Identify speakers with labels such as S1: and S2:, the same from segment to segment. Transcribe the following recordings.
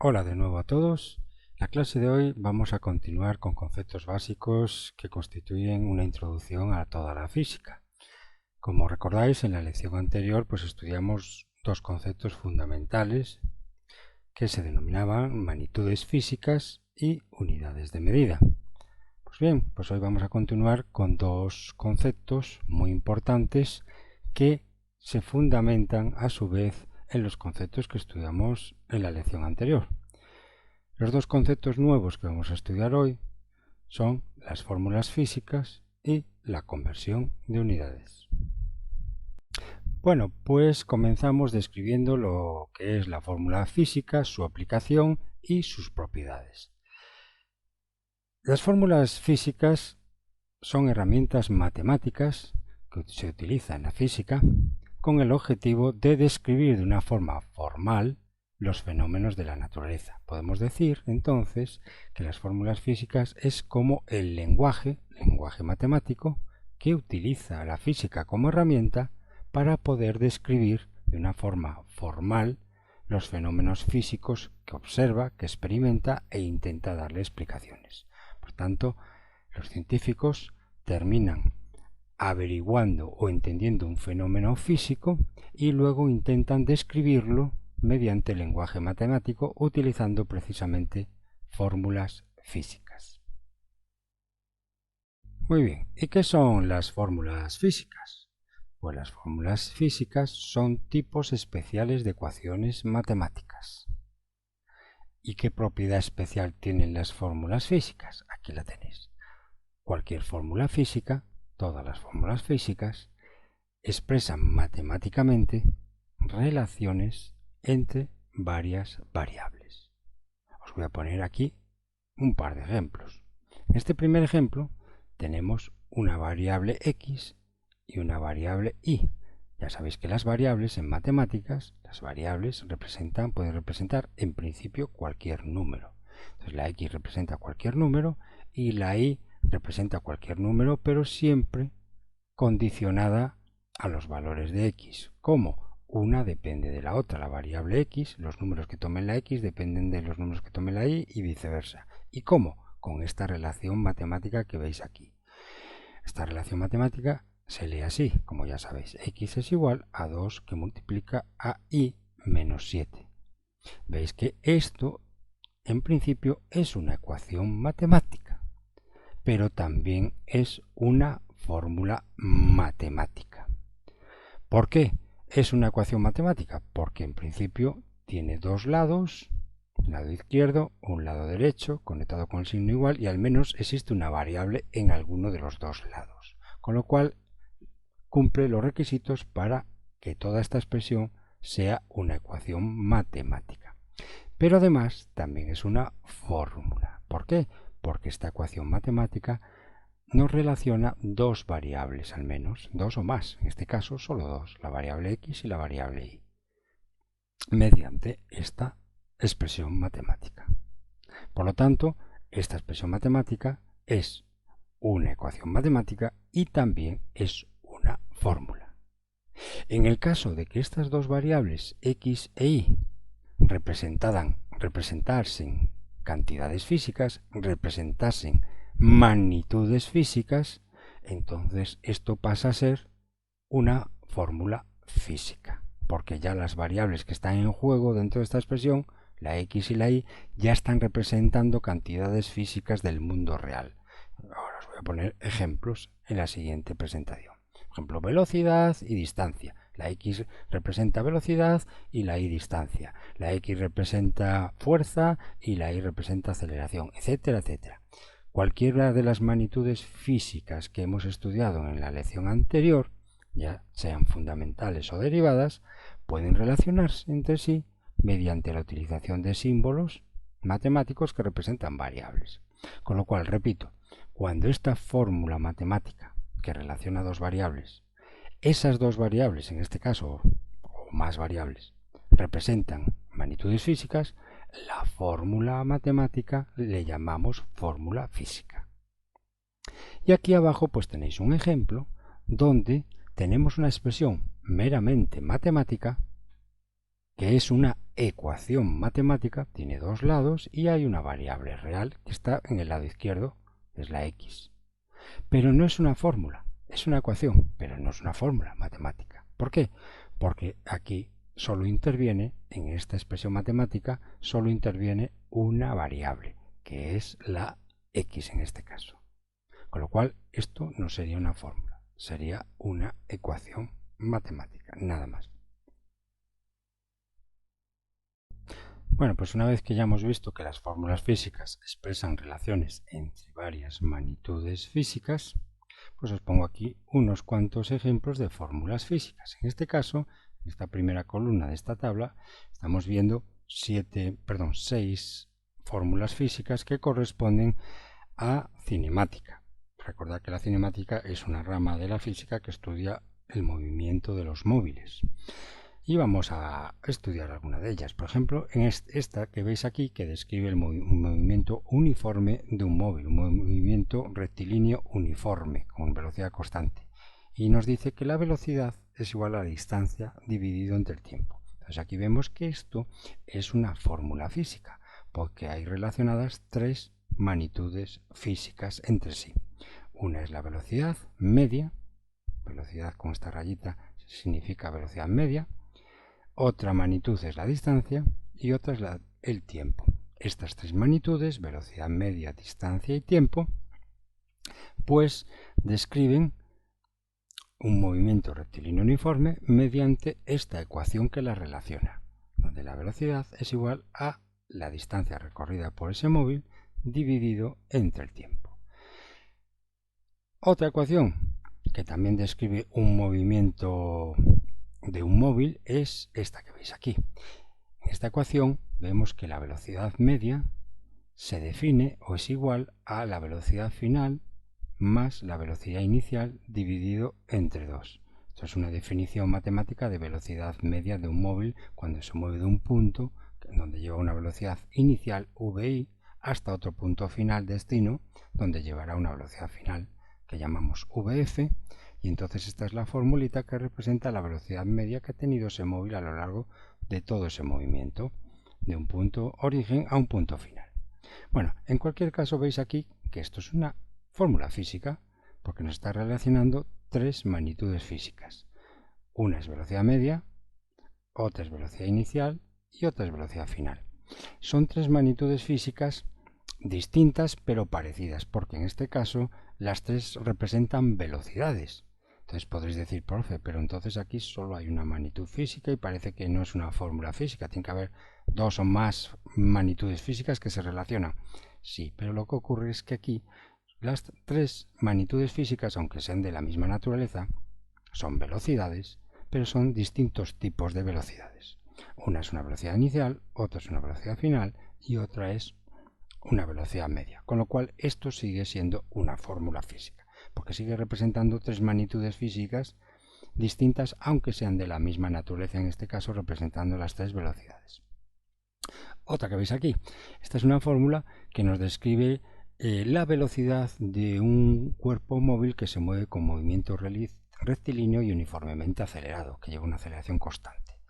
S1: Hola de nuevo a todos. En la clase de hoy vamos a continuar con conceptos básicos que constituyen una introducción a toda la física. Como recordáis, en la lección anterior estudiamos dos conceptos fundamentales que se denominaban magnitudes físicas y unidades de medida. Pues bien, hoy vamos a continuar con dos conceptos muy importantes que se fundamentan a su vez en los conceptos que estudiamos en la lección anterior. Los dos conceptos nuevos que vamos a estudiar hoy son las fórmulas físicas y la conversión de unidades. Bueno, pues comenzamos describiendo lo que es la fórmula física, su aplicación y sus propiedades. Las fórmulas físicas son herramientas matemáticas que se utilizan en la física con el objetivo de describir de una forma formal los fenómenos de la naturaleza. Podemos decir entonces que las fórmulas físicas es como el lenguaje matemático que utiliza la física como herramienta para poder describir de una forma formal los fenómenos físicos que observa, que experimenta e intenta darle explicaciones. Por tanto, los científicos terminan averiguando o entendiendo un fenómeno físico y luego intentan describirlo mediante el lenguaje matemático utilizando precisamente fórmulas físicas. Muy bien, ¿y qué son las fórmulas físicas? Pues las fórmulas físicas son tipos especiales de ecuaciones matemáticas. ¿Y qué propiedad especial tienen las fórmulas físicas? Aquí la tenéis. Cualquier fórmula física, todas las fórmulas físicas, expresan matemáticamente relaciones entre varias variables. Os voy a poner aquí un par de ejemplos. En este primer ejemplo tenemos una variable x y una variable y. Ya sabéis que las variables en matemáticas, las variables pueden representar en principio cualquier número. Entonces la x representa cualquier número y la y representa cualquier número, pero siempre condicionada a los valores de x. ¿Cómo? Una depende de la otra. La variable x, los números que tomen la x dependen de los números que tomen la y viceversa. ¿Y cómo? Con esta relación matemática que veis aquí. Esta relación matemática se lee así, como ya sabéis. X es igual a 2 que multiplica a y menos 7. Veis que esto, en principio, es una ecuación matemática, pero también es una fórmula matemática. ¿Por qué es una ecuación matemática? Porque en principio tiene dos lados, un lado izquierdo, un lado derecho, conectado con el signo igual, y al menos existe una variable en alguno de los dos lados. Con lo cual cumple los requisitos para que toda esta expresión sea una ecuación matemática. Pero además también es una fórmula. ¿Por qué? Porque esta ecuación matemática nos relaciona dos variables al menos, dos o más, en este caso solo dos, la variable x y la variable y, mediante esta expresión matemática. Por lo tanto, esta expresión matemática es una ecuación matemática y también es una fórmula. En el caso de que estas dos variables x e y representasen cantidades físicas, representasen magnitudes físicas, entonces esto pasa a ser una fórmula física, porque ya las variables que están en juego dentro de esta expresión, la x y la y, ya están representando cantidades físicas del mundo real. Ahora os voy a poner ejemplos en la siguiente presentación. Por ejemplo, velocidad y distancia. La x representa velocidad y la y distancia. La x representa fuerza y la y representa aceleración, etcétera, etcétera. Cualquiera de las magnitudes físicas que hemos estudiado en la lección anterior, ya sean fundamentales o derivadas, pueden relacionarse entre sí mediante la utilización de símbolos matemáticos que representan variables. Con lo cual, repito, cuando esta fórmula matemática que relaciona dos variables, esas dos variables, en este caso, o más variables, representan magnitudes físicas, la fórmula matemática le llamamos fórmula física. Y aquí abajo tenéis un ejemplo donde tenemos una expresión meramente matemática que es una ecuación matemática, tiene dos lados y hay una variable real que está en el lado izquierdo, que es la x. Pero no es una fórmula, es una ecuación, pero no es una fórmula matemática. ¿Por qué? Porque aquí solo interviene, en esta expresión matemática, solo interviene una variable, que es la x en este caso. Con lo cual, esto no sería una fórmula, sería una ecuación matemática, nada más. Bueno, pues una vez que ya hemos visto que las fórmulas físicas expresan relaciones entre varias magnitudes físicas, pues os pongo aquí unos cuantos ejemplos de fórmulas físicas. En este caso, en esta primera columna de esta tabla, estamos viendo 6 fórmulas físicas que corresponden a cinemática. Recordad que la cinemática es una rama de la física que estudia el movimiento de los móviles. Y vamos a estudiar alguna de ellas. Por ejemplo, en esta que veis aquí, que describe un movimiento uniforme de un móvil, un movimiento rectilíneo uniforme con velocidad constante. Y nos dice que la velocidad es igual a la distancia dividido entre el tiempo. Entonces aquí vemos que esto es una fórmula física, porque hay relacionadas tres magnitudes físicas entre sí. Una es la velocidad media, velocidad con esta rayita significa velocidad media. Otra magnitud es la distancia y otra es el tiempo. Estas tres magnitudes, velocidad media, distancia y tiempo, pues describen un movimiento rectilíneo uniforme mediante esta ecuación que las relaciona, donde la velocidad es igual a la distancia recorrida por ese móvil dividido entre el tiempo. Otra ecuación que también describe un movimiento de un móvil es esta que veis aquí. En esta ecuación vemos que la velocidad media se define o es igual a la velocidad final más la velocidad inicial dividido entre 2. Esto es una definición matemática de velocidad media de un móvil cuando se mueve de un punto donde lleva una velocidad inicial VI hasta otro punto final destino donde llevará una velocidad final que llamamos VF. Y entonces esta es la formulita que representa la velocidad media que ha tenido ese móvil a lo largo de todo ese movimiento, de un punto origen a un punto final. Bueno, en cualquier caso veis aquí que esto es una fórmula física porque nos está relacionando tres magnitudes físicas. Una es velocidad media, otra es velocidad inicial y otra es velocidad final. Son tres magnitudes físicas distintas pero parecidas porque en este caso las tres representan velocidades. Entonces podréis decir, profe, pero entonces aquí solo hay una magnitud física y parece que no es una fórmula física. Tiene que haber dos o más magnitudes físicas que se relacionan. Sí, pero lo que ocurre es que aquí las tres magnitudes físicas, aunque sean de la misma naturaleza, son velocidades, pero son distintos tipos de velocidades. Una es una velocidad inicial, otra es una velocidad final y otra es una velocidad media. Con lo cual esto sigue siendo una fórmula física, porque sigue representando tres magnitudes físicas distintas, aunque sean de la misma naturaleza, en este caso representando las tres velocidades. Otra que veis aquí, esta es una fórmula que nos describe la velocidad de un cuerpo móvil que se mueve con movimiento rectilíneo y uniformemente acelerado, que lleva una aceleración constante.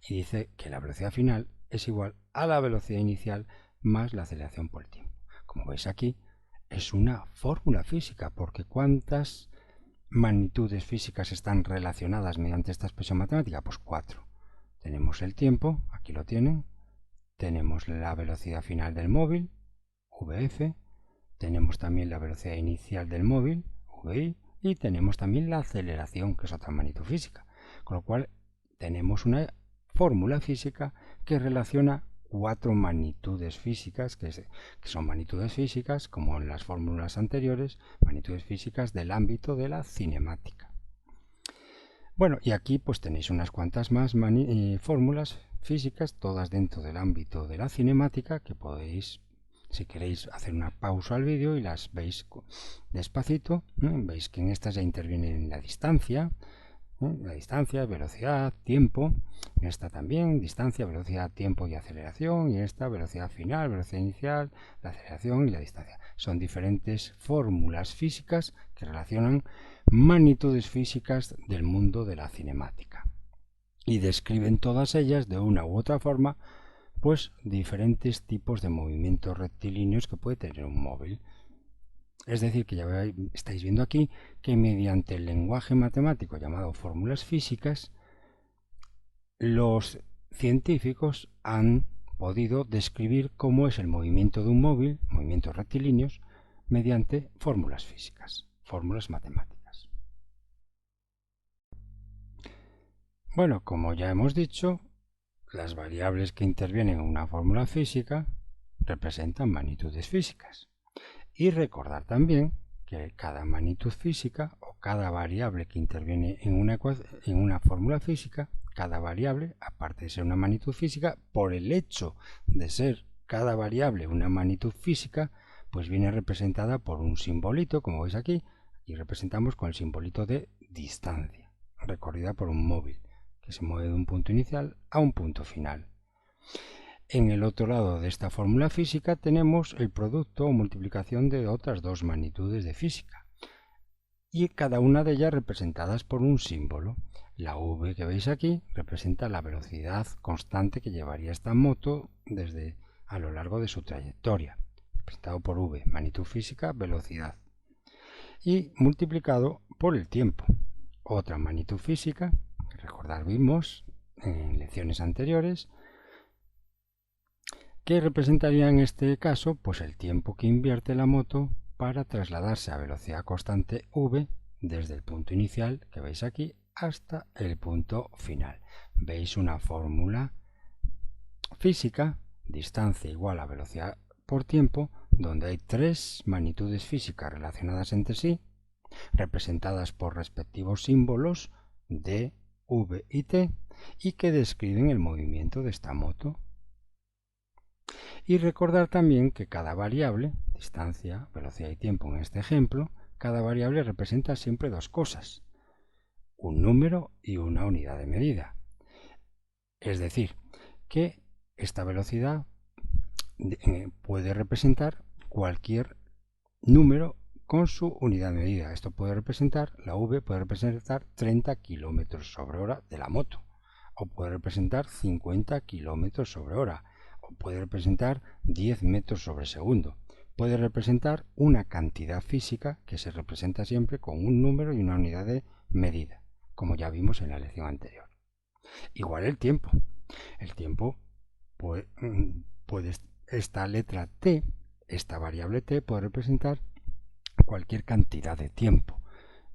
S1: Y dice que la velocidad final es igual a la velocidad inicial más la aceleración por el tiempo. Como veis aquí, es una fórmula física, porque ¿cuántas magnitudes físicas están relacionadas mediante esta expresión matemática? Pues 4. Tenemos el tiempo, aquí lo tienen, tenemos la velocidad final del móvil, VF, tenemos también la velocidad inicial del móvil, VI, y tenemos también la aceleración, que es otra magnitud física. Con lo cual tenemos una fórmula física que relaciona 4 magnitudes físicas, que son magnitudes físicas, como en las fórmulas anteriores, magnitudes físicas del ámbito de la cinemática. Bueno, y aquí pues tenéis unas cuantas más fórmulas físicas, todas dentro del ámbito de la cinemática, que podéis, si queréis, hacer una pausa al vídeo y las veis despacito, ¿no? Veis que en estas ya intervienen la distancia, velocidad, tiempo. En esta también, distancia, velocidad, tiempo y aceleración. Y en esta, velocidad final, velocidad inicial, la aceleración y la distancia. Son diferentes fórmulas físicas que relacionan magnitudes físicas del mundo de la cinemática. Y describen todas ellas de una u otra forma pues diferentes tipos de movimientos rectilíneos que puede tener un móvil. Es decir, que ya estáis viendo aquí que mediante el lenguaje matemático llamado fórmulas físicas, los científicos han podido describir cómo es el movimiento de un móvil, movimientos rectilíneos, mediante fórmulas físicas, fórmulas matemáticas. Bueno, como ya hemos dicho, las variables que intervienen en una fórmula física representan magnitudes físicas. Y recordar también que cada magnitud física o cada variable que interviene en una fórmula física, cada variable, aparte de ser una magnitud física, por el hecho de ser cada variable una magnitud física, pues viene representada por un simbolito, como veis aquí. Aquí representamos con el simbolito de distancia, recorrida por un móvil, que se mueve de un punto inicial a un punto final. En el otro lado de esta fórmula física tenemos el producto o multiplicación de otras dos magnitudes de física, y cada una de ellas representadas por un símbolo. La v que veis aquí representa la velocidad constante que llevaría esta moto a lo largo de su trayectoria, representado por v, magnitud física, velocidad, y multiplicado por el tiempo, otra magnitud física, que recordar vimos en lecciones anteriores, que representaría en este caso pues el tiempo que invierte la moto para trasladarse a velocidad constante v desde el punto inicial que veis aquí hasta el punto final. Veis una fórmula física, distancia igual a velocidad por tiempo, donde hay tres magnitudes físicas relacionadas entre sí, representadas por respectivos símbolos d, v y t, y que describen el movimiento de esta moto. Y recordar también que cada variable, distancia, velocidad y tiempo en este ejemplo, cada variable representa siempre dos cosas, un número y una unidad de medida. Es decir, que esta velocidad puede representar cualquier número con su unidad de medida. Esto puede representar, la v puede representar 30 km/h de la moto, o puede representar 50 km/h, o puede representar 10 metros sobre segundo. Puede representar una cantidad física que se representa siempre con un número y una unidad de medida, como ya vimos en la lección anterior. Igual el tiempo. El tiempo puede esta letra t, esta variable t, puede representar cualquier cantidad de tiempo.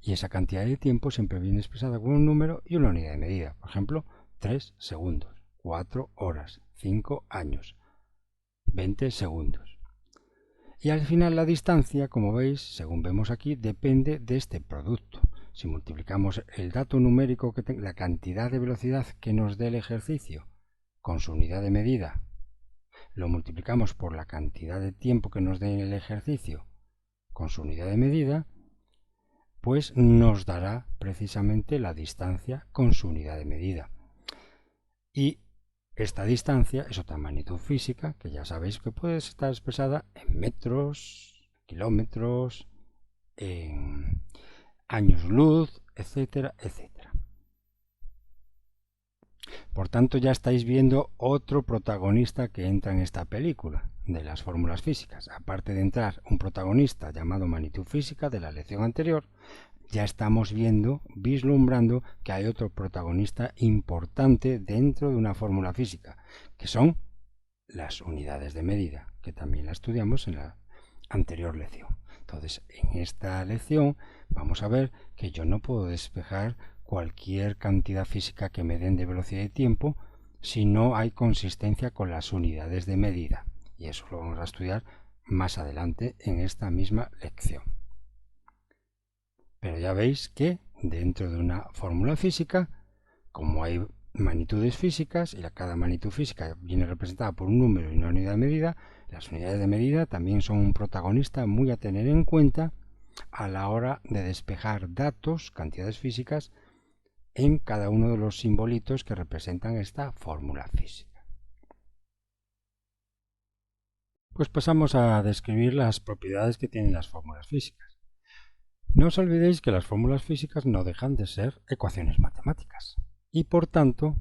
S1: Y esa cantidad de tiempo siempre viene expresada con un número y una unidad de medida. Por ejemplo, 3 segundos, 4 horas, 5 años, 20 segundos. Y al final la distancia, como veis, según vemos aquí, depende de este producto. Si multiplicamos el dato numérico, la cantidad de velocidad que nos dé el ejercicio con su unidad de medida, lo multiplicamos por la cantidad de tiempo que nos dé el ejercicio con su unidad de medida, pues nos dará precisamente la distancia con su unidad de medida. Y esta distancia es otra magnitud física que ya sabéis que puede estar expresada en metros, kilómetros, en años luz, etcétera, etcétera. Por tanto, ya estáis viendo otro protagonista que entra en esta película de las fórmulas físicas. Aparte de entrar un protagonista llamado magnitud física de la lección anterior, ya estamos vislumbrando que hay otro protagonista importante dentro de una fórmula física, que son las unidades de medida, que también la estudiamos en la anterior lección. Entonces, en esta lección vamos a ver que yo no puedo despejar cualquier cantidad física que me den de velocidad y tiempo si no hay consistencia con las unidades de medida. Y eso lo vamos a estudiar más adelante en esta misma lección. Pero ya veis que dentro de una fórmula física, como hay magnitudes físicas y cada magnitud física viene representada por un número y una unidad de medida, las unidades de medida también son un protagonista muy a tener en cuenta a la hora de despejar datos, cantidades físicas, en cada uno de los simbolitos que representan esta fórmula física. Pues pasamos a describir las propiedades que tienen las fórmulas físicas. No os olvidéis que las fórmulas físicas no dejan de ser ecuaciones matemáticas y por tanto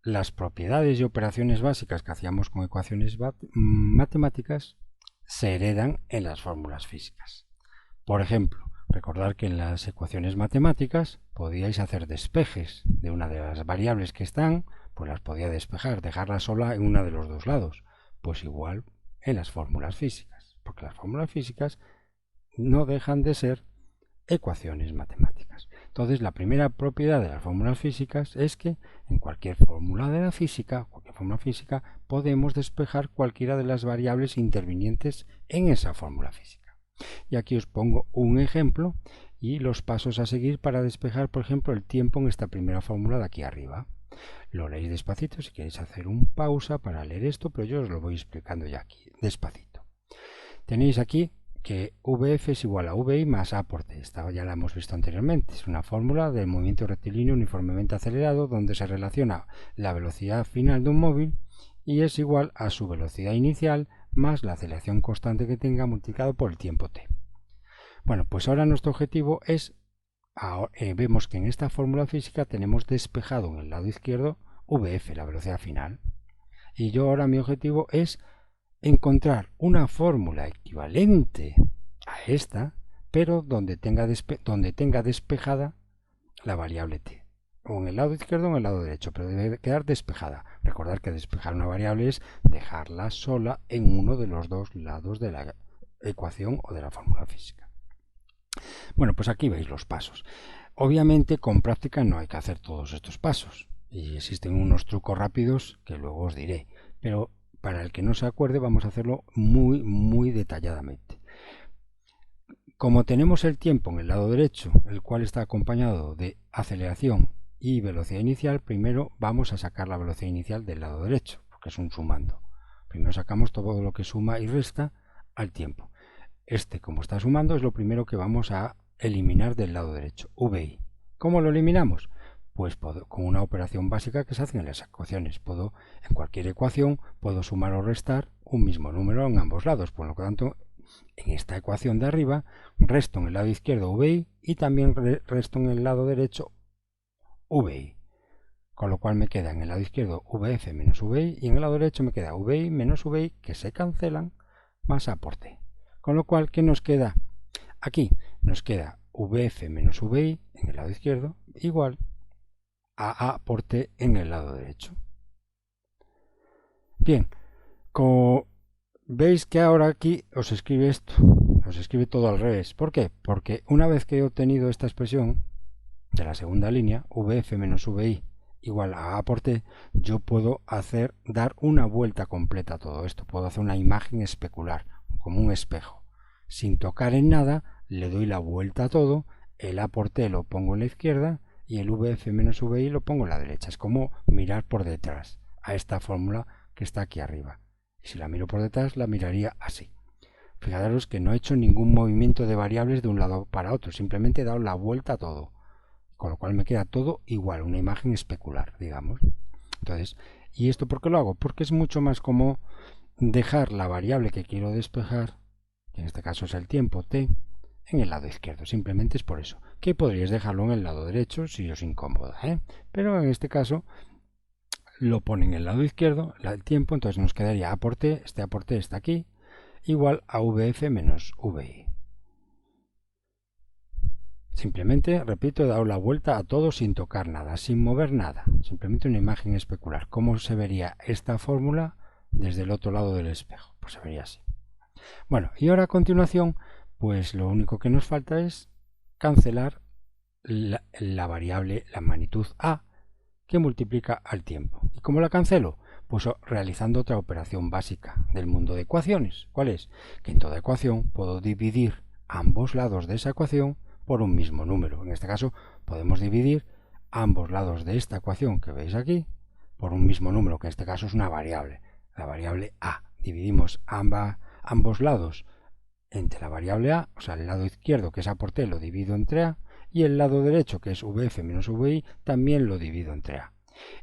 S1: las propiedades y operaciones básicas que hacíamos con ecuaciones matemáticas se heredan en las fórmulas físicas. Por ejemplo, recordar que en las ecuaciones matemáticas podíais hacer despejes de una de las variables que están, pues las podía despejar, dejarla sola en uno de los dos lados. Pues igual en las fórmulas físicas, porque las fórmulas físicas no dejan de ser ecuaciones matemáticas. Entonces, la primera propiedad de las fórmulas físicas es que en cualquier fórmula de la física, podemos despejar cualquiera de las variables intervinientes en esa fórmula física. Y aquí os pongo un ejemplo y los pasos a seguir para despejar, por ejemplo, el tiempo en esta primera fórmula de aquí arriba. Lo leéis despacito si queréis hacer un pausa para leer esto, pero yo os lo voy explicando ya aquí, despacito. Tenéis aquí que VF es igual a VI más A por T. Esta ya la hemos visto anteriormente. Es una fórmula del movimiento rectilíneo uniformemente acelerado donde se relaciona la velocidad final de un móvil y es igual a su velocidad inicial más la aceleración constante que tenga multiplicado por el tiempo T. Bueno, pues ahora nuestro objetivo es, vemos que en esta fórmula física tenemos despejado en el lado izquierdo VF, la velocidad final. Y yo ahora mi objetivo es encontrar una fórmula equivalente a esta, pero donde tenga despejada la variable t, o en el lado izquierdo o en el lado derecho, pero debe quedar despejada. Recordar que despejar una variable es dejarla sola en uno de los dos lados de la ecuación o de la fórmula física. Bueno, pues aquí veis los pasos. Obviamente con práctica no hay que hacer todos estos pasos y existen unos trucos rápidos que luego os diré, pero para el que no se acuerde vamos a hacerlo muy detalladamente. Como tenemos el tiempo en el lado derecho, el cual está acompañado de aceleración y velocidad inicial, primero vamos a sacar la velocidad inicial del lado derecho, porque es un sumando. Primero sacamos todo lo que suma y resta al tiempo. Como está sumando, es lo primero que vamos a eliminar del lado derecho, VI. ¿Cómo lo eliminamos? Pues con una operación básica que se hace en las ecuaciones. En cualquier ecuación puedo sumar o restar un mismo número en ambos lados. Por lo tanto, en esta ecuación de arriba, resto en el lado izquierdo VI y también resto en el lado derecho VI. Con lo cual me queda en el lado izquierdo VF menos VI y en el lado derecho me queda VI menos VI, que se cancelan, más A por T. Con lo cual, ¿qué nos queda? Aquí nos queda VF menos VI en el lado izquierdo igual a A por T en el lado derecho. Bien, como veis que ahora aquí os escribe esto, os escribe todo al revés. ¿Por qué? Porque una vez que he obtenido esta expresión de la segunda línea, VF menos VI igual a A por T, yo puedo dar una vuelta completa a todo esto. Puedo hacer una imagen especular, como un espejo. Sin tocar en nada, le doy la vuelta a todo, el A por T lo pongo en la izquierda y el VF menos VI lo pongo en la derecha. Es como mirar por detrás a esta fórmula que está aquí arriba. Y si la miro por detrás, la miraría así. Fijaros que no he hecho ningún movimiento de variables de un lado para otro, simplemente he dado la vuelta a todo. Con lo cual me queda todo igual, una imagen especular, digamos. Entonces, ¿y esto por qué lo hago? Porque es mucho más cómodo dejar la variable que quiero despejar, que en este caso es el tiempo t, en el lado izquierdo. Simplemente es por eso. Que podríais dejarlo en el lado derecho si os incomoda, pero en este caso lo pone en el lado izquierdo, el tiempo, entonces nos quedaría A por T está aquí, igual a VF menos VI. Simplemente, repito, he dado la vuelta a todo sin tocar nada, sin mover nada. Simplemente una imagen especular. ¿Cómo se vería esta fórmula desde el otro lado del espejo? Pues se vería así. Bueno, y ahora a continuación, pues lo único que nos falta es cancelar la variable, la magnitud A, que multiplica al tiempo. ¿Y cómo la cancelo? Pues realizando otra operación básica del mundo de ecuaciones. ¿Cuál es? Que en toda ecuación puedo dividir ambos lados de esa ecuación por un mismo número. En este caso podemos dividir ambos lados de esta ecuación que veis aquí por un mismo número, que en este caso es una variable, la variable A. Dividimos ambos lados entre la variable A, o sea el lado izquierdo que es A por T lo divido entre A y el lado derecho que es VF menos VI también lo divido entre A.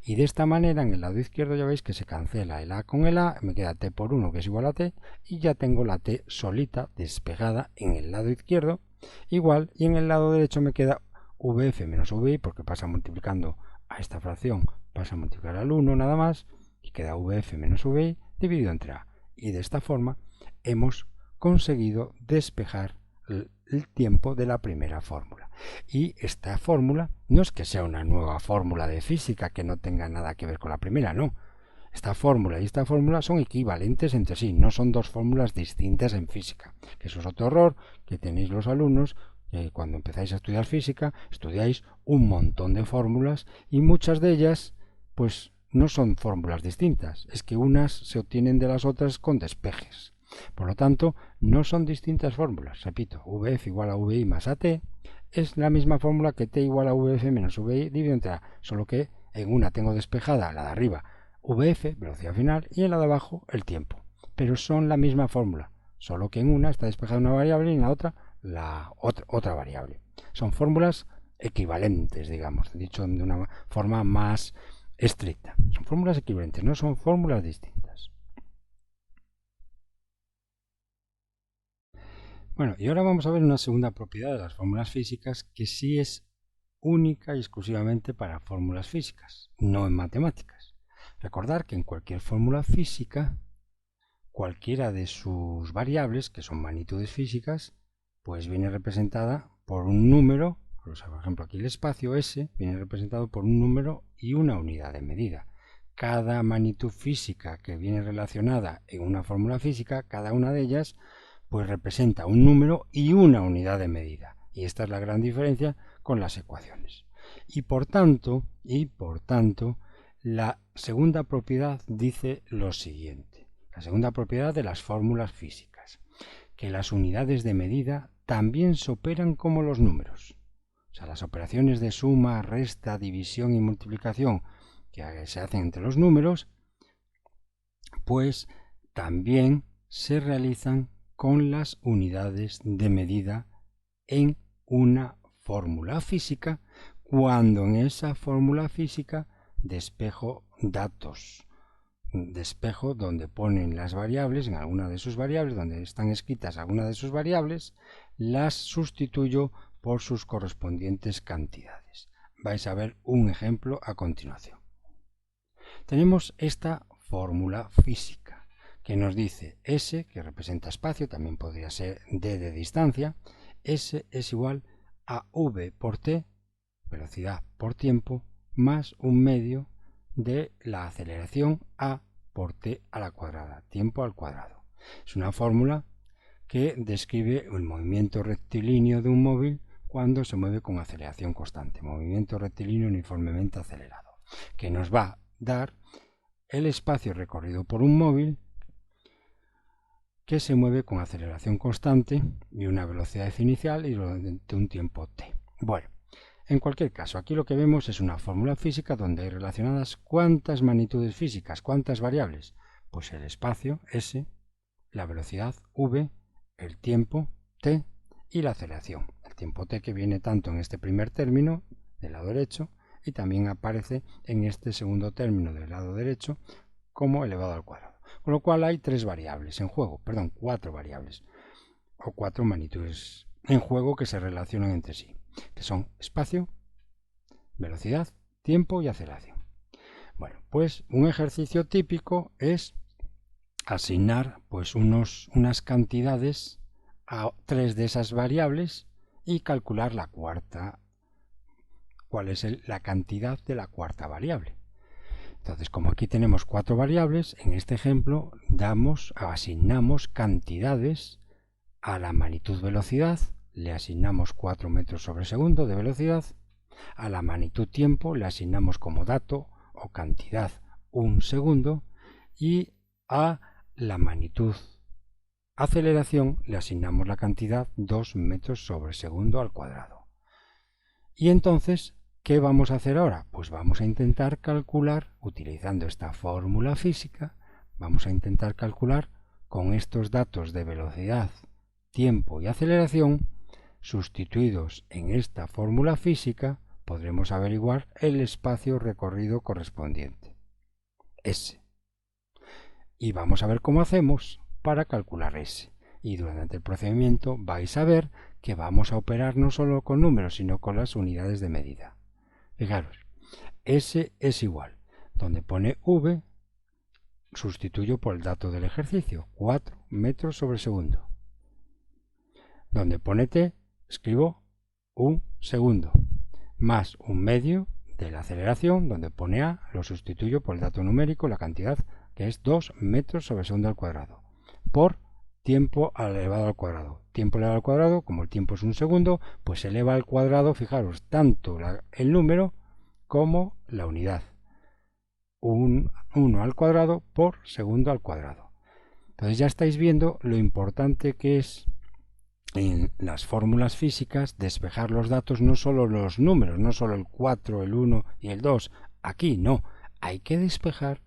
S1: Y de esta manera en el lado izquierdo ya veis que se cancela el A con el A, me queda T por 1 que es igual a T y ya tengo la T solita despejada en el lado izquierdo igual, y en el lado derecho me queda VF menos VI porque pasa multiplicando a esta fracción pasa a multiplicar al 1 nada más y queda VF menos VI dividido entre A. Y de esta forma hemos conseguido despejar el tiempo de la primera fórmula. Y esta fórmula no es que sea una nueva fórmula de física que no tenga nada que ver con la primera, no. Esta fórmula y esta fórmula son equivalentes entre sí, no son dos fórmulas distintas en física. Eso es otro error que tenéis los alumnos, que cuando empezáis a estudiar física, estudiáis un montón de fórmulas y muchas de ellas, pues no son fórmulas distintas, es que unas se obtienen de las otras con despejes. Por lo tanto, no son distintas fórmulas. Repito, VF igual a VI más AT es la misma fórmula que T igual a VF menos VI dividido entre A, solo que en una tengo despejada, la de arriba, VF, velocidad final, y en la de abajo, el tiempo. Pero son la misma fórmula, solo que en una está despejada una variable y en la otra la otra variable. Son fórmulas equivalentes, digamos, dicho de una forma más estricta. Son fórmulas equivalentes, no son fórmulas distintas. Bueno, y ahora vamos a ver una segunda propiedad de las fórmulas físicas que sí es única y exclusivamente para fórmulas físicas, no en matemáticas. Recordar que en cualquier fórmula física, cualquiera de sus variables, que son magnitudes físicas, pues viene representada por un número. Por ejemplo, aquí el espacio S viene representado por un número y una unidad de medida. Cada magnitud física que viene relacionada en una fórmula física, cada una de ellas, pues representa un número y una unidad de medida. Y esta es la gran diferencia con las ecuaciones. Y por tanto, la segunda propiedad dice lo siguiente. La segunda propiedad de las fórmulas físicas, que las unidades de medida también se operan como los números. O sea, las operaciones de suma, resta, división y multiplicación que se hacen entre los números, pues también se realizan con las unidades de medida en una fórmula física, cuando en esa fórmula física despejo datos. Despejo donde ponen las variables, en alguna de sus variables, donde están escritas algunas de sus variables, las sustituyo por sus correspondientes cantidades. Vais a ver un ejemplo a continuación. Tenemos esta fórmula física que nos dice S, que representa espacio, también podría ser D de distancia. S es igual a V por T, velocidad por tiempo, más un medio de la aceleración A por T a la cuadrada, tiempo al cuadrado. Es una fórmula que describe el movimiento rectilíneo de un móvil cuando se mueve con aceleración constante, movimiento rectilíneo uniformemente acelerado, que nos va a dar el espacio recorrido por un móvil que se mueve con aceleración constante y una velocidad inicial y durante un tiempo t. Bueno, en cualquier caso, aquí lo que vemos es una fórmula física donde hay relacionadas cuántas magnitudes físicas, cuántas variables. Pues el espacio, S, la velocidad, V, el tiempo, t, y la aceleración. El tiempo t que viene tanto en este primer término del lado derecho y también aparece en este segundo término del lado derecho como elevado al cuadrado. Con lo cual hay cuatro variables o cuatro magnitudes en juego que se relacionan entre sí, que son espacio, velocidad, tiempo y aceleración. Bueno, pues un ejercicio típico es asignar pues unas cantidades a tres de esas variables y calcular la cuarta, cuál es la cantidad de la cuarta variable. Entonces, como aquí tenemos cuatro variables, en este ejemplo asignamos cantidades a la magnitud velocidad, le asignamos 4 metros sobre segundo de velocidad, a la magnitud tiempo le asignamos como dato o cantidad 1 segundo y a la magnitud aceleración le asignamos la cantidad 2 metros sobre segundo al cuadrado. Y entonces, ¿qué vamos a hacer ahora? Pues vamos a intentar calcular, utilizando esta fórmula física, vamos a intentar calcular con estos datos de velocidad, tiempo y aceleración, sustituidos en esta fórmula física, podremos averiguar el espacio recorrido correspondiente, S. Y vamos a ver cómo hacemos para calcular S. Y durante el procedimiento vais a ver que vamos a operar no solo con números, sino con las unidades de medida. Fijaros, S es igual. donde pone V, sustituyo por el dato del ejercicio, 4 metros sobre segundo. Donde pone T, escribo 1 segundo, más un medio de la aceleración, donde pone A, lo sustituyo por el dato numérico, la cantidad, que es 2 metros sobre segundo al cuadrado, por tiempo elevado al cuadrado. Tiempo elevado al cuadrado, como el tiempo es un segundo, pues se eleva al cuadrado, fijaros, tanto el número como la unidad. 1 al cuadrado por segundo al cuadrado. Entonces ya estáis viendo lo importante que es en las fórmulas físicas despejar los datos, no solo los números, no solo el 4, el 1 y el 2. Aquí no, hay que despejar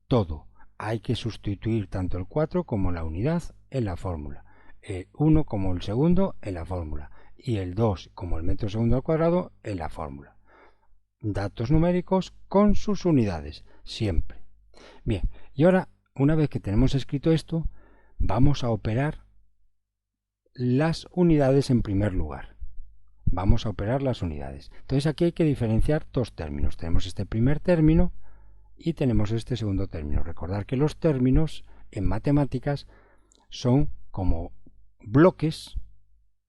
S1: todo. Hay que sustituir tanto el 4 como la unidad en la fórmula, el 1 como el segundo en la fórmula y el 2 como el metro segundo al cuadrado en la fórmula. Datos numéricos con sus unidades, siempre. Bien, y ahora, una vez que tenemos escrito esto, vamos a operar las unidades en primer lugar. Vamos a operar las unidades. Entonces aquí hay que diferenciar dos términos. Tenemos este primer término y tenemos este segundo término. Recordar que los términos en matemáticas son como bloques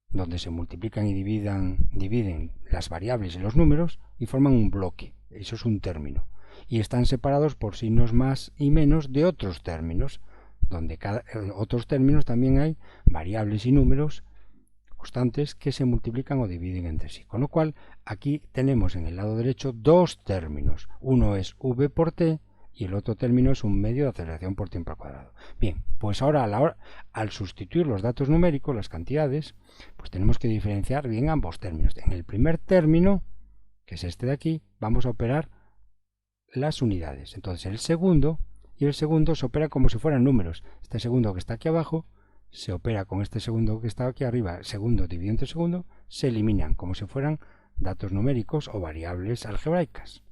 S1: donde se multiplican y dividen las variables y los números y forman un bloque. Eso es un término. Y están separados por signos más y menos de otros términos, donde otros términos también hay variables y números constantes que se multiplican o dividen entre sí. Con lo cual, aquí tenemos en el lado derecho dos términos. Uno es v por t y el otro término es un medio de aceleración por tiempo al cuadrado. Bien, pues ahora al sustituir los datos numéricos, las cantidades, pues tenemos que diferenciar bien ambos términos. En el primer término, que es este de aquí, vamos a operar las unidades. Entonces el segundo se opera como si fueran números. Este segundo que está aquí abajo se opera con este segundo que está aquí arriba. Segundo dividido entre segundo se eliminan como si fueran datos numéricos o variables algebraicas.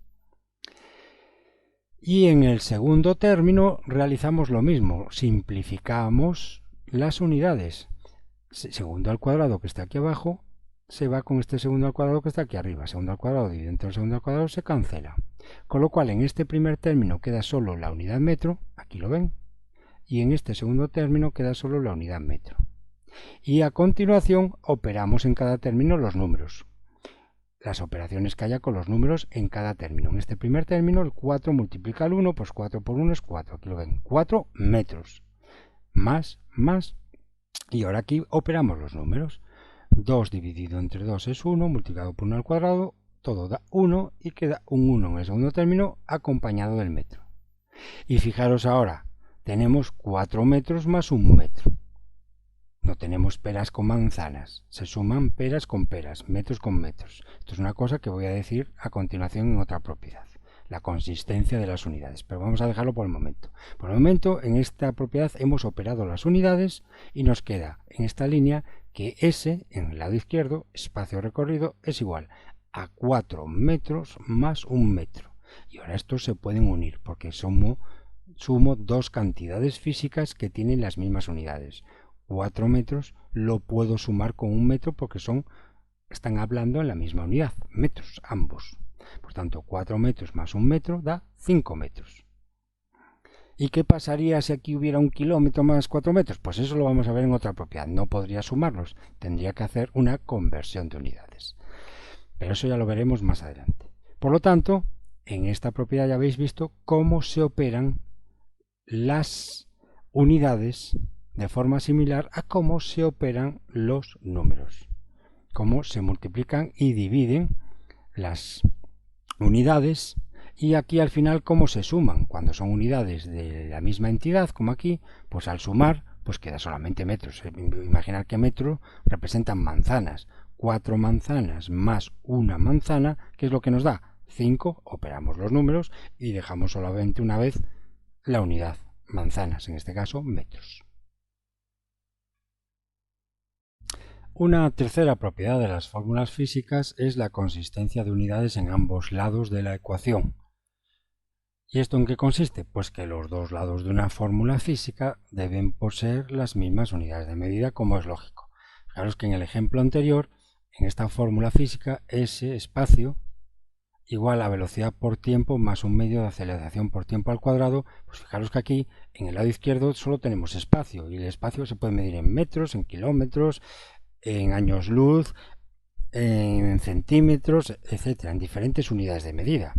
S1: Y en el segundo término realizamos lo mismo, simplificamos las unidades. Segundo al cuadrado que está aquí abajo se va con este segundo al cuadrado que está aquí arriba. Segundo al cuadrado dividido entre el segundo al cuadrado se cancela. Con lo cual en este primer término queda solo la unidad metro, aquí lo ven, y en este segundo término queda solo la unidad metro. Y a continuación operamos en cada término los números. Las operaciones que haya con los números en cada término. En este primer término el 4 multiplica el 1, pues 4 por 1 es 4, aquí lo ven, 4 metros. Más, y ahora aquí operamos los números. 2 dividido entre 2 es 1, multiplicado por 1 al cuadrado, todo da 1 y queda un 1 en el segundo término acompañado del metro. Y fijaros ahora, tenemos 4 metros más 1 metro. No tenemos peras con manzanas, se suman peras con peras, metros con metros. Esto es una cosa que voy a decir a continuación en otra propiedad, la consistencia de las unidades, pero vamos a dejarlo por el momento. Por el momento, en esta propiedad hemos operado las unidades y nos queda en esta línea que S, en el lado izquierdo, espacio recorrido, es igual a 4 metros más 1 metro. Y ahora estos se pueden unir porque sumo dos cantidades físicas que tienen las mismas unidades. 4 metros lo puedo sumar con 1 metro porque están hablando en la misma unidad, metros ambos. Por tanto, 4 metros más 1 metro da 5 metros. ¿Y qué pasaría si aquí hubiera 1 kilómetro más 4 metros? Pues eso lo vamos a ver en otra propiedad. No podría sumarlos, tendría que hacer una conversión de unidades. Pero eso ya lo veremos más adelante. Por lo tanto, en esta propiedad ya habéis visto cómo se operan las unidades de forma similar a cómo se operan los números. Cómo se multiplican y dividen las unidades y aquí al final cómo se suman. Cuando son unidades de la misma entidad, como aquí, pues al sumar pues queda solamente metros. Imaginar que metro representan manzanas. 4 manzanas más una manzana, ¿qué es lo que nos da? 5, operamos los números y dejamos solamente una vez la unidad, manzanas, en este caso metros. Una tercera propiedad de las fórmulas físicas es la consistencia de unidades en ambos lados de la ecuación. ¿Y esto en qué consiste? Pues que los dos lados de una fórmula física deben poseer las mismas unidades de medida, como es lógico. Fijaros que en el ejemplo anterior, en esta fórmula física, S espacio igual a velocidad por tiempo más un medio de aceleración por tiempo al cuadrado. Pues fijaros que aquí en el lado izquierdo solo tenemos espacio, y el espacio se puede medir en metros, en kilómetros, en años luz, en centímetros, etcétera, en diferentes unidades de medida.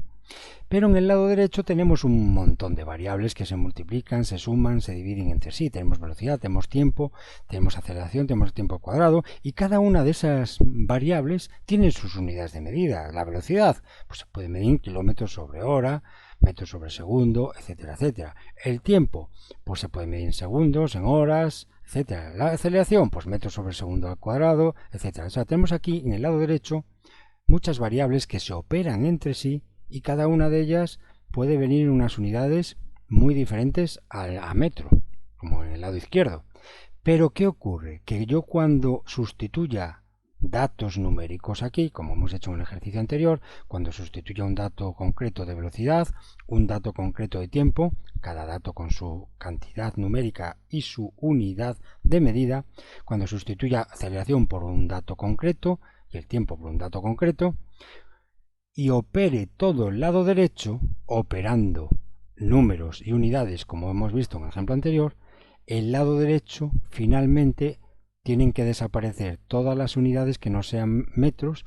S1: Pero en el lado derecho tenemos un montón de variables que se multiplican, se suman, se dividen entre sí. Tenemos velocidad, tenemos tiempo, tenemos aceleración, tenemos tiempo al cuadrado, y cada una de esas variables tiene sus unidades de medida. La velocidad pues se puede medir en kilómetros sobre hora, metros sobre segundo, etcétera, etcétera. El tiempo pues se puede medir en segundos, en horas, etcétera. La aceleración pues metros sobre segundo al cuadrado, etcétera. O sea, tenemos aquí en el lado derecho muchas variables que se operan entre sí, y cada una de ellas puede venir en unas unidades muy diferentes a metro, como en el lado izquierdo. Pero ¿qué ocurre? Que yo cuando sustituya datos numéricos aquí, como hemos hecho en el ejercicio anterior, cuando sustituya un dato concreto de velocidad, un dato concreto de tiempo, cada dato con su cantidad numérica y su unidad de medida, cuando sustituya aceleración por un dato concreto y el tiempo por un dato concreto, y opere todo el lado derecho, operando números y unidades como hemos visto en el ejemplo anterior, el lado derecho finalmente tienen que desaparecer todas las unidades que no sean metros,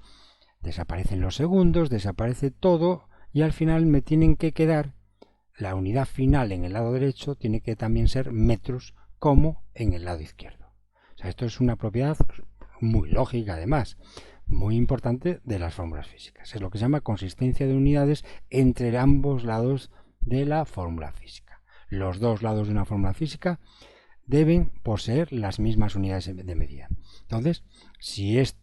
S1: desaparecen los segundos, desaparece todo, y al final me tienen que quedar, la unidad final en el lado derecho tiene que también ser metros como en el lado izquierdo. O sea, esto es una propiedad muy lógica además, muy importante de las fórmulas físicas. Es lo que se llama consistencia de unidades entre ambos lados de la fórmula física. Los dos lados de una fórmula física deben poseer las mismas unidades de medida. Entonces, si S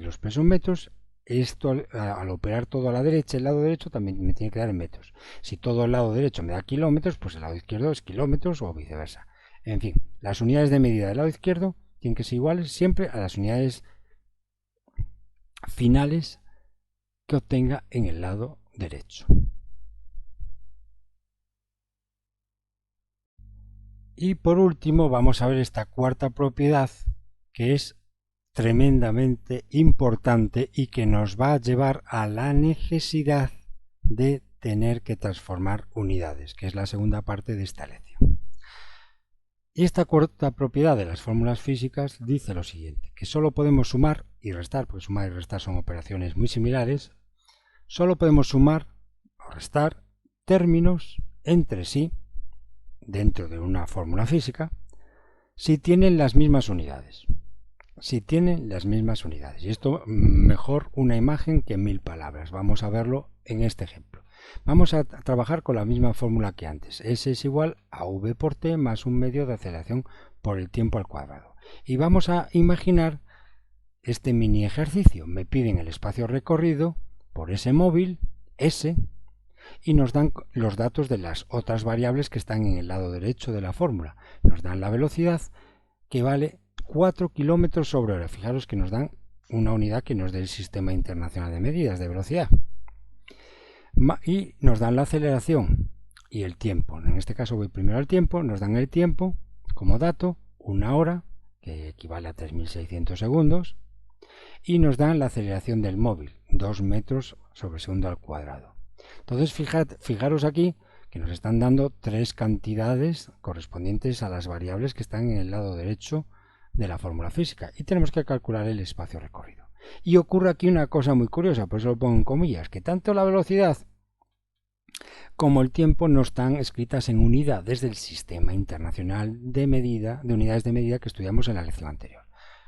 S1: lo expreso en metros, esto al operar todo a la derecha, el lado derecho también me tiene que dar en metros. Si todo el lado derecho me da kilómetros, pues el lado izquierdo es kilómetros o viceversa. En fin, las unidades de medida del lado izquierdo tienen que ser iguales siempre a las unidades finales que obtenga en el lado derecho. Y por último vamos a ver esta cuarta propiedad, que es tremendamente importante y que nos va a llevar a la necesidad de tener que transformar unidades, que es la segunda parte de esta lección. Y esta cuarta propiedad de las fórmulas físicas dice lo siguiente, que solo podemos sumar y restar, porque sumar y restar son operaciones muy similares, solo podemos sumar o restar términos entre sí dentro de una fórmula física si tienen las mismas unidades. Si tienen las mismas unidades. Y esto mejor una imagen que 1000 palabras. Vamos a verlo en este ejemplo. Vamos a trabajar con la misma fórmula que antes. S es igual a V por T más un medio de aceleración por el tiempo al cuadrado. Y vamos a imaginar este mini ejercicio. Me piden el espacio recorrido por ese móvil, S, y nos dan los datos de las otras variables que están en el lado derecho de la fórmula. Nos dan la velocidad, que vale 4 kilómetros sobre hora. Fijaros que nos dan una unidad que no es del Sistema Internacional de Medidas de Velocidad. Y nos dan la aceleración y el tiempo. En este caso voy primero al tiempo. Nos dan el tiempo como dato, una hora, que equivale a 3600 segundos. Y nos dan la aceleración del móvil, 2 metros sobre segundo al cuadrado. Entonces fijaros aquí que nos están dando tres cantidades correspondientes a las variables que están en el lado derecho de la fórmula física, y tenemos que calcular el espacio recorrido. Y ocurre aquí una cosa muy curiosa, por eso lo pongo en comillas, que tanto la velocidad como el tiempo no están escritas en unidades del Sistema Internacional de Medida, de unidades de medida que estudiamos en la lección anterior.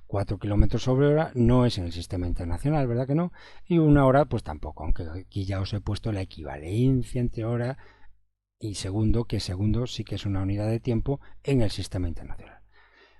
S1: 4 kilómetros sobre hora no es en el Sistema Internacional, ¿verdad que no? Y una hora pues tampoco, aunque aquí ya os he puesto la equivalencia entre hora y segundo, que segundo sí que es una unidad de tiempo en el Sistema Internacional.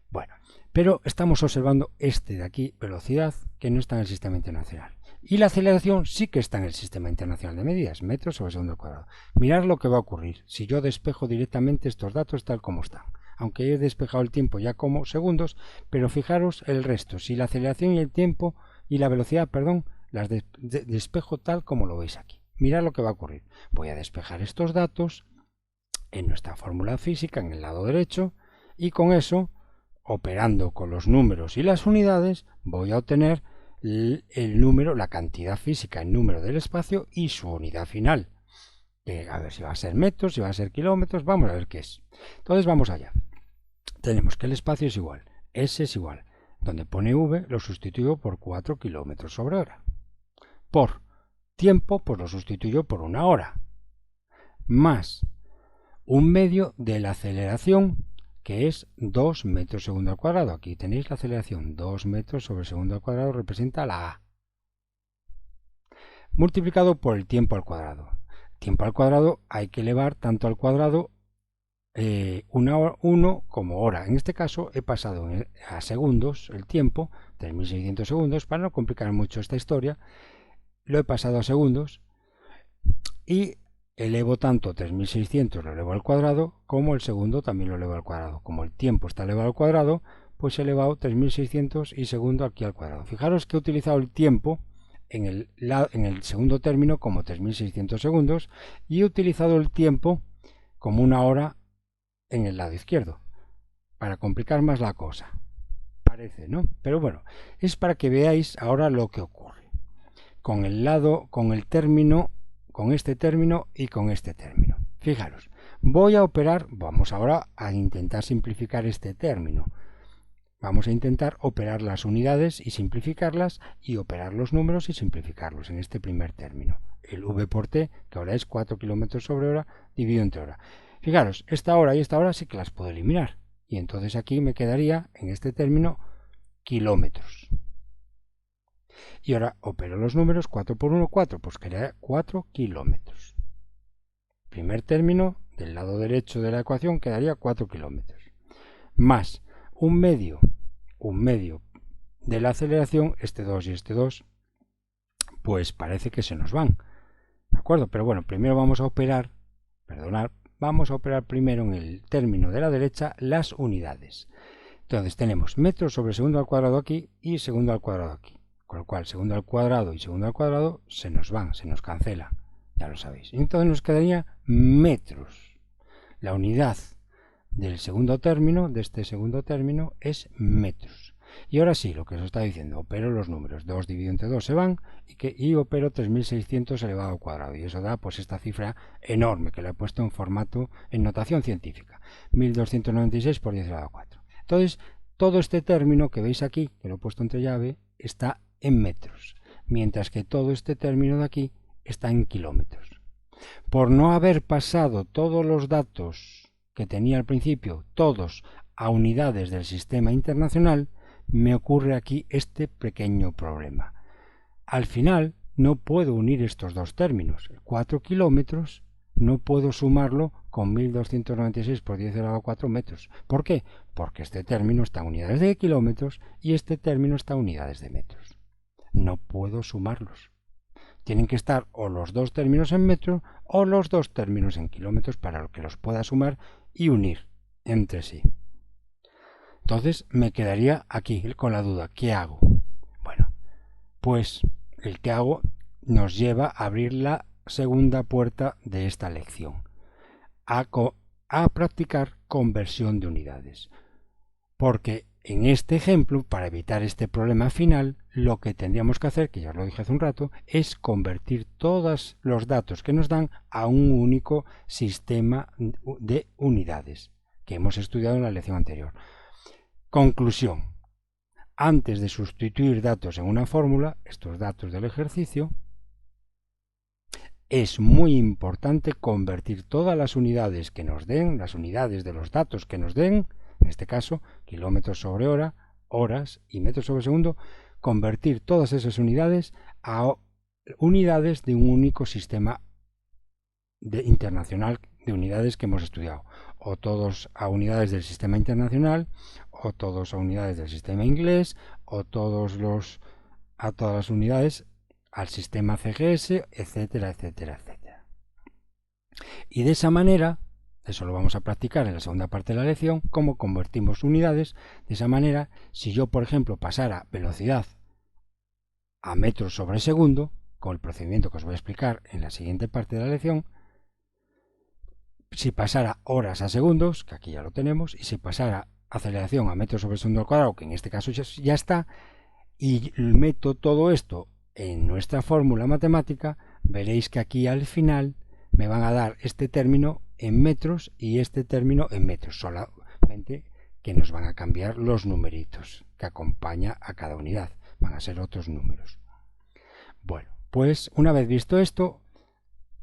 S1: Bueno, pero estamos observando este de aquí, velocidad, que no está en el Sistema Internacional. Y la aceleración sí que está en el Sistema Internacional de Medidas, metros sobre segundo al cuadrado. Mirad lo que va a ocurrir si yo despejo directamente estos datos tal como están. Aunque he despejado el tiempo ya como segundos, pero fijaros el resto. Si la aceleración y el tiempo y la velocidad, perdón, las despejo tal como lo veis aquí. Mirad lo que va a ocurrir. Voy a despejar estos datos en nuestra fórmula física en el lado derecho, y con eso, operando con los números y las unidades, voy a obtener el número, la cantidad física en número del espacio y su unidad final. A ver si va a ser metros, si va a ser kilómetros, vamos a ver qué es. Entonces vamos allá. Tenemos que el espacio es igual, S es igual. Donde pone V lo sustituyo por 4 kilómetros sobre hora. Por tiempo, pues lo sustituyo por 1 hora. Más un medio de la aceleración, que es 2 metros segundo al cuadrado. Aquí tenéis la aceleración, 2 metros sobre segundo al cuadrado representa la A. Multiplicado por el tiempo al cuadrado. Tiempo al cuadrado hay que elevar tanto al cuadrado 1 como hora. En este caso he pasado a segundos el tiempo, 3600 segundos, para no complicar mucho esta historia, lo he pasado a segundos y elevo tanto 3600, lo elevo al cuadrado, como el segundo también lo elevo al cuadrado. Como el tiempo está elevado al cuadrado, pues he elevado 3600 y segundo aquí al cuadrado. Fijaros que he utilizado el tiempo en el segundo término como 3600 segundos y he utilizado el tiempo como 1 hora en el lado izquierdo, para complicar más la cosa. Parece, ¿no? Pero bueno, es para que veáis ahora lo que ocurre con el término, con este término y con este término. Fijaros, voy a operar, vamos ahora a intentar simplificar este término. Vamos a intentar operar las unidades y simplificarlas, y operar los números y simplificarlos en este primer término. El V por T, que ahora es 4 kilómetros sobre hora, dividido entre hora. Fijaros, esta hora y esta hora sí que las puedo eliminar. Y entonces aquí me quedaría, en este término, kilómetros. Y ahora opero los números, 4 por 1, 4, pues quedaría 4 kilómetros. Primer término, del lado derecho de la ecuación, quedaría 4 kilómetros. Más un medio de la aceleración, este 2 y este 2, pues parece que se nos van. ¿De acuerdo? Pero bueno, primero vamos a operar, vamos a operar primero en el término de la derecha las unidades. Entonces tenemos metros sobre segundo al cuadrado aquí y segundo al cuadrado aquí. Con lo cual segundo al cuadrado y segundo al cuadrado se nos van, se nos cancelan. Ya lo sabéis. Entonces nos quedaría metros. La unidad del segundo término, de este segundo término, es metros. Y ahora sí, lo que os está diciendo, opero los números. 2 dividido entre 2 se van y opero 3600 elevado al cuadrado. Y eso da pues esta cifra enorme que la he puesto en formato, en notación científica. 1296 por 10 elevado a 4. Entonces, todo este término que veis aquí, que lo he puesto entre llave, está en metros. Mientras que todo este término de aquí está en kilómetros. Por no haber pasado todos los datos que tenía al principio, todos a unidades del sistema internacional, me ocurre aquí este pequeño problema. Al final no puedo unir estos dos términos. 4 kilómetros no puedo sumarlo con 1296 por 10 elevado a 4 metros. ¿Por qué? Porque este término está en unidades de kilómetros y este término está en unidades de metros. No puedo sumarlos. Tienen que estar o los dos términos en metros o los dos términos en kilómetros para que los pueda sumar y unir entre sí. Entonces me quedaría aquí con la duda, ¿qué hago? Bueno, pues el que hago nos lleva a abrir la segunda puerta de esta lección, a practicar conversión de unidades. Porque en este ejemplo, para evitar este problema final, lo que tendríamos que hacer, que ya os lo dije hace un rato, es convertir todos los datos que nos dan a un único sistema de unidades, que hemos estudiado en la lección anterior. Conclusión. Antes de sustituir datos en una fórmula, estos datos del ejercicio, es muy importante convertir todas las unidades que nos den, las unidades de los datos que nos den, en este caso, kilómetros sobre hora, horas y metros sobre segundo, convertir todas esas unidades a unidades de un único sistema internacional de unidades que hemos estudiado, o todos a unidades del sistema internacional, o todos a unidades del sistema inglés, o a todas las unidades al sistema CGS, etcétera, etcétera, etcétera. Y de esa manera, eso lo vamos a practicar en la segunda parte de la lección, cómo convertimos unidades. De esa manera, si yo, por ejemplo, pasara velocidad a metros sobre segundo, con el procedimiento que os voy a explicar en la siguiente parte de la lección, si pasara horas a segundos, que aquí ya lo tenemos, y si pasara aceleración a metros sobre segundo al cuadrado, que en este caso ya está, y meto todo esto en nuestra fórmula matemática, veréis que aquí al final me van a dar este término en metros y este término en metros, solamente que nos van a cambiar los numeritos que acompaña a cada unidad, van a ser otros números. Bueno, pues una vez visto esto,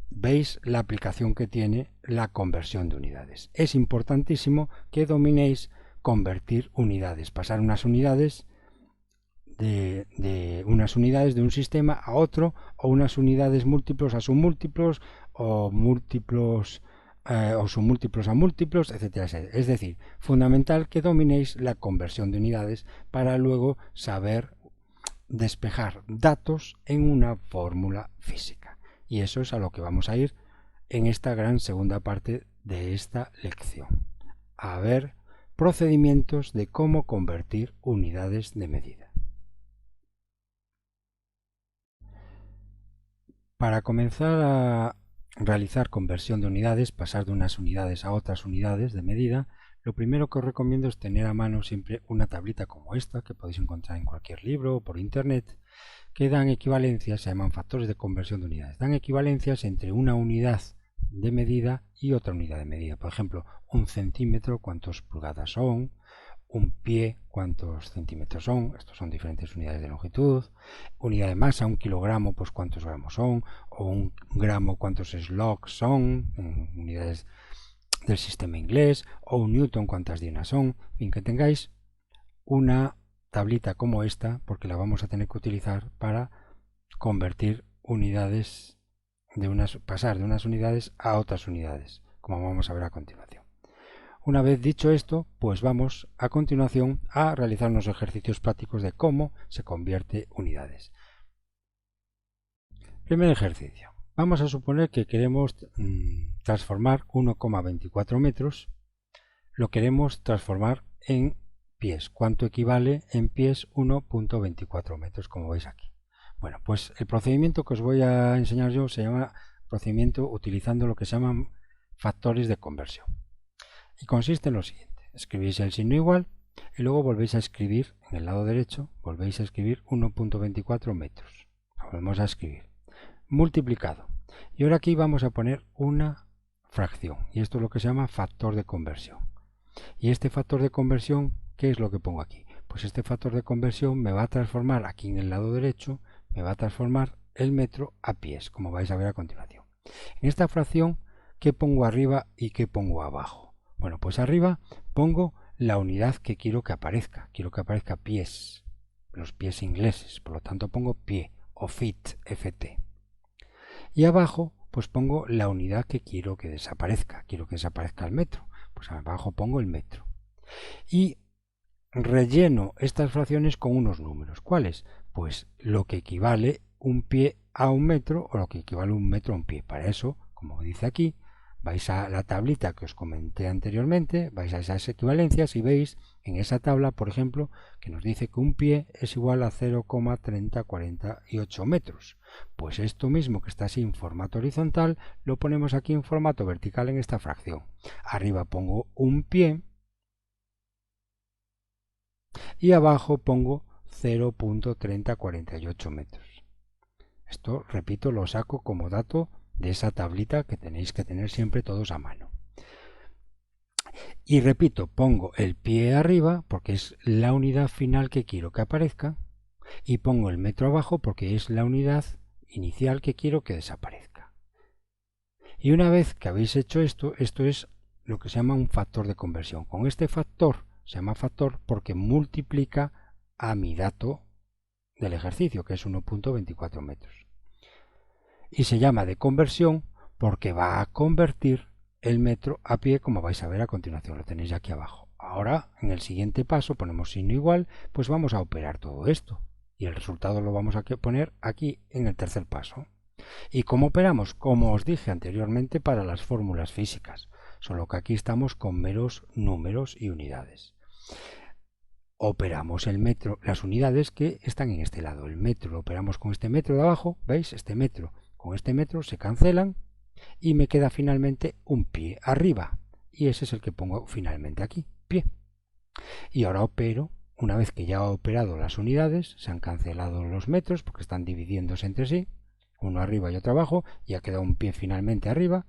S1: veis la aplicación que tiene la conversión de unidades. Es importantísimo que dominéis convertir unidades, pasar unas unidades de unas unidades de un sistema a otro, o unas unidades múltiplos a submúltiplos, o múltiplos o submúltiplos a múltiplos, etcétera, etcétera. Es decir, fundamental que dominéis la conversión de unidades para luego saber despejar datos en una fórmula física. Y eso es a lo que vamos a ir en esta gran segunda parte de esta lección. A ver procedimientos de cómo convertir unidades de medida. Para comenzar a realizar conversión de unidades, pasar de unas unidades a otras unidades de medida, lo primero que os recomiendo es tener a mano siempre una tablita como esta, que podéis encontrar en cualquier libro o por internet, que dan equivalencias, se llaman factores de conversión de unidades. Dan equivalencias entre una unidad de medida y otra unidad de medida. Por ejemplo, un centímetro, cuántas pulgadas son, un pie, cuántos centímetros son, estos son diferentes unidades de longitud, unidad de masa, un kilogramo, pues cuántos gramos son, o un gramo, cuántos slugs son, unidades del sistema inglés, o un newton, cuántas dienas son, en fin, que tengáis una tablita como esta, porque la vamos a tener que utilizar para convertir unidades, pasar de unas unidades a otras unidades, como vamos a ver a continuación. Una vez dicho esto, pues vamos a continuación a realizar unos ejercicios prácticos de cómo se convierte unidades. Primer ejercicio. Vamos a suponer que queremos transformar 1,24 metros, lo queremos transformar en pies. ¿Cuánto equivale en pies 1,24 metros, como veis aquí? Bueno, pues el procedimiento que os voy a enseñar yo se llama procedimiento utilizando lo que se llaman factores de conversión. Y consiste en lo siguiente: escribís el signo igual y luego volvéis a escribir en el lado derecho, volvéis a escribir 1,24 metros. Lo volvemos a escribir. Multiplicado. Y ahora aquí vamos a poner una fracción. Y esto es lo que se llama factor de conversión. Y este factor de conversión, ¿qué es lo que pongo aquí? Pues este factor de conversión me va a transformar aquí en el lado derecho, me va a transformar el metro a pies, como vais a ver a continuación. En esta fracción, ¿qué pongo arriba y qué pongo abajo? Bueno, pues arriba pongo la unidad que quiero que aparezca. Quiero que aparezca pies, los pies ingleses, por lo tanto pongo pie o feet, ft. Y abajo pues pongo la unidad que quiero que desaparezca. Quiero que desaparezca el metro, pues abajo pongo el metro. Y relleno estas fracciones con unos números. ¿Cuáles? Pues lo que equivale un pie a un metro o lo que equivale un metro a un pie. Para eso, como dice aquí, vais a la tablita que os comenté anteriormente, vais a esas equivalencias y veis en esa tabla, por ejemplo, que nos dice que un pie es igual a 0,3048 metros. Pues esto mismo que está así en formato horizontal, lo ponemos aquí en formato vertical en esta fracción. Arriba pongo un pie y abajo pongo 0,3048 metros. Esto, repito, lo saco como dato de esa tablita que tenéis que tener siempre todos a mano. Y repito, pongo el pie arriba porque es la unidad final que quiero que aparezca y pongo el metro abajo porque es la unidad inicial que quiero que desaparezca. Y una vez que habéis hecho esto, esto es lo que se llama un factor de conversión. Con este factor se llama factor porque multiplica a mi dato del ejercicio, que es 1,24 metros. Y se llama de conversión porque va a convertir el metro a pie, como vais a ver a continuación, lo tenéis aquí abajo. Ahora, en el siguiente paso, ponemos signo igual, pues vamos a operar todo esto. Y el resultado lo vamos a poner aquí en el tercer paso. ¿Y cómo operamos? Como os dije anteriormente para las fórmulas físicas, solo que aquí estamos con meros números y unidades. Operamos el metro, las unidades que están en este lado. El metro lo operamos con este metro de abajo, ¿veis? Este metro con este metro se cancelan y me queda finalmente un pie arriba. Y ese es el que pongo finalmente aquí, pie. Y ahora opero una vez que ya he operado las unidades, se han cancelado los metros porque están dividiéndose entre sí, uno arriba y otro abajo, y ha quedado un pie finalmente arriba.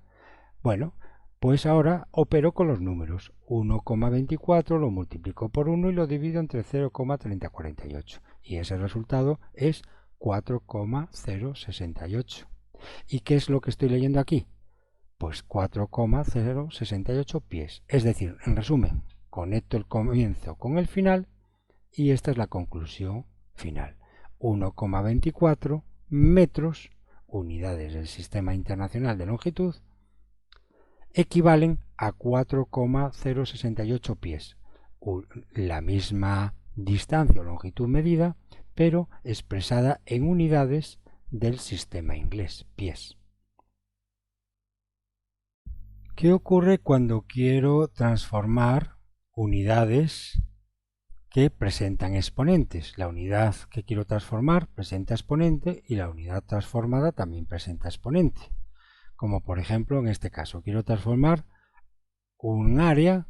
S1: Bueno, pues ahora opero con los números. 1,24 lo multiplico por 1 y lo divido entre 0,3048. Y ese resultado es 4,068. ¿Y qué es lo que estoy leyendo aquí? Pues 4,068 pies. Es decir, en resumen, conecto el comienzo con el final y esta es la conclusión final. 1,24 metros, unidades del Sistema Internacional de Longitud, equivalen a 4,068 pies. La misma distancia o longitud medida, pero expresada en unidades del sistema inglés, pies. ¿Qué ocurre cuando quiero transformar unidades que presentan exponentes? La unidad que quiero transformar presenta exponente y la unidad transformada también presenta exponente. Como por ejemplo en este caso, quiero transformar un área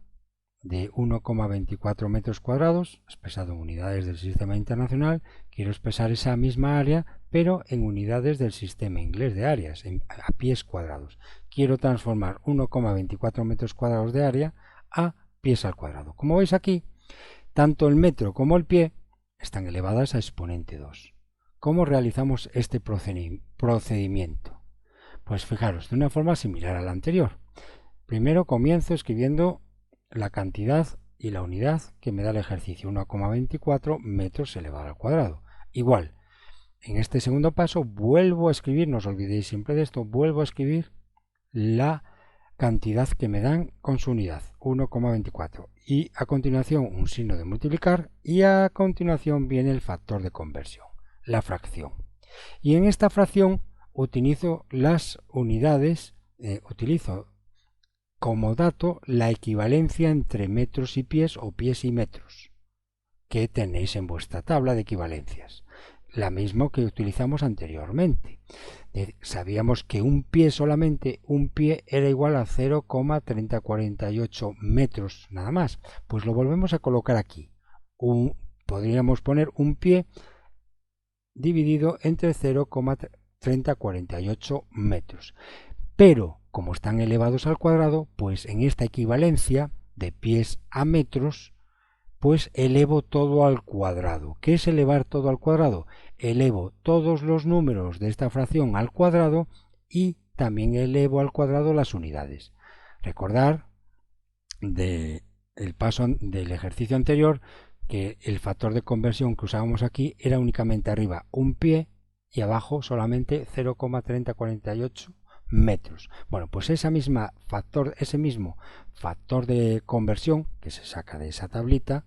S1: de 1,24 metros cuadrados, expresado en unidades del sistema internacional. Quiero expresar esa misma área, pero en unidades del sistema inglés de áreas, a pies cuadrados. Quiero transformar 1,24 metros cuadrados de área a pies al cuadrado. Como veis aquí, tanto el metro como el pie están elevadas a exponente 2. ¿Cómo realizamos este procedimiento? Pues fijaros, de una forma similar a la anterior. Primero comienzo escribiendo la cantidad y la unidad que me da el ejercicio, 1,24 metros elevado al cuadrado. Igual, en este segundo paso vuelvo a escribir, no os olvidéis siempre de esto, vuelvo a escribir la cantidad que me dan con su unidad, 1,24. Y a continuación un signo de multiplicar y a continuación viene el factor de conversión, la fracción. Y en esta fracción utilizo las unidades, utilizo como dato la equivalencia entre metros y pies o pies y metros que tenéis en vuestra tabla de equivalencias, la misma que utilizamos anteriormente. Sabíamos que un pie solamente, un pie era igual a 0,3048 metros nada más, pues lo volvemos a colocar aquí. Podríamos poner un pie dividido entre 0,3048 metros, pero como están elevados al cuadrado, pues en esta equivalencia de pies a metros, pues elevo todo al cuadrado. ¿Qué es elevar todo al cuadrado? Elevo todos los números de esta fracción al cuadrado y también elevo al cuadrado las unidades. Recordar del paso del ejercicio anterior que el factor de conversión que usábamos aquí era únicamente arriba un pie y abajo solamente 0,3048 metros. Bueno, pues ese mismo factor de conversión que se saca de esa tablita,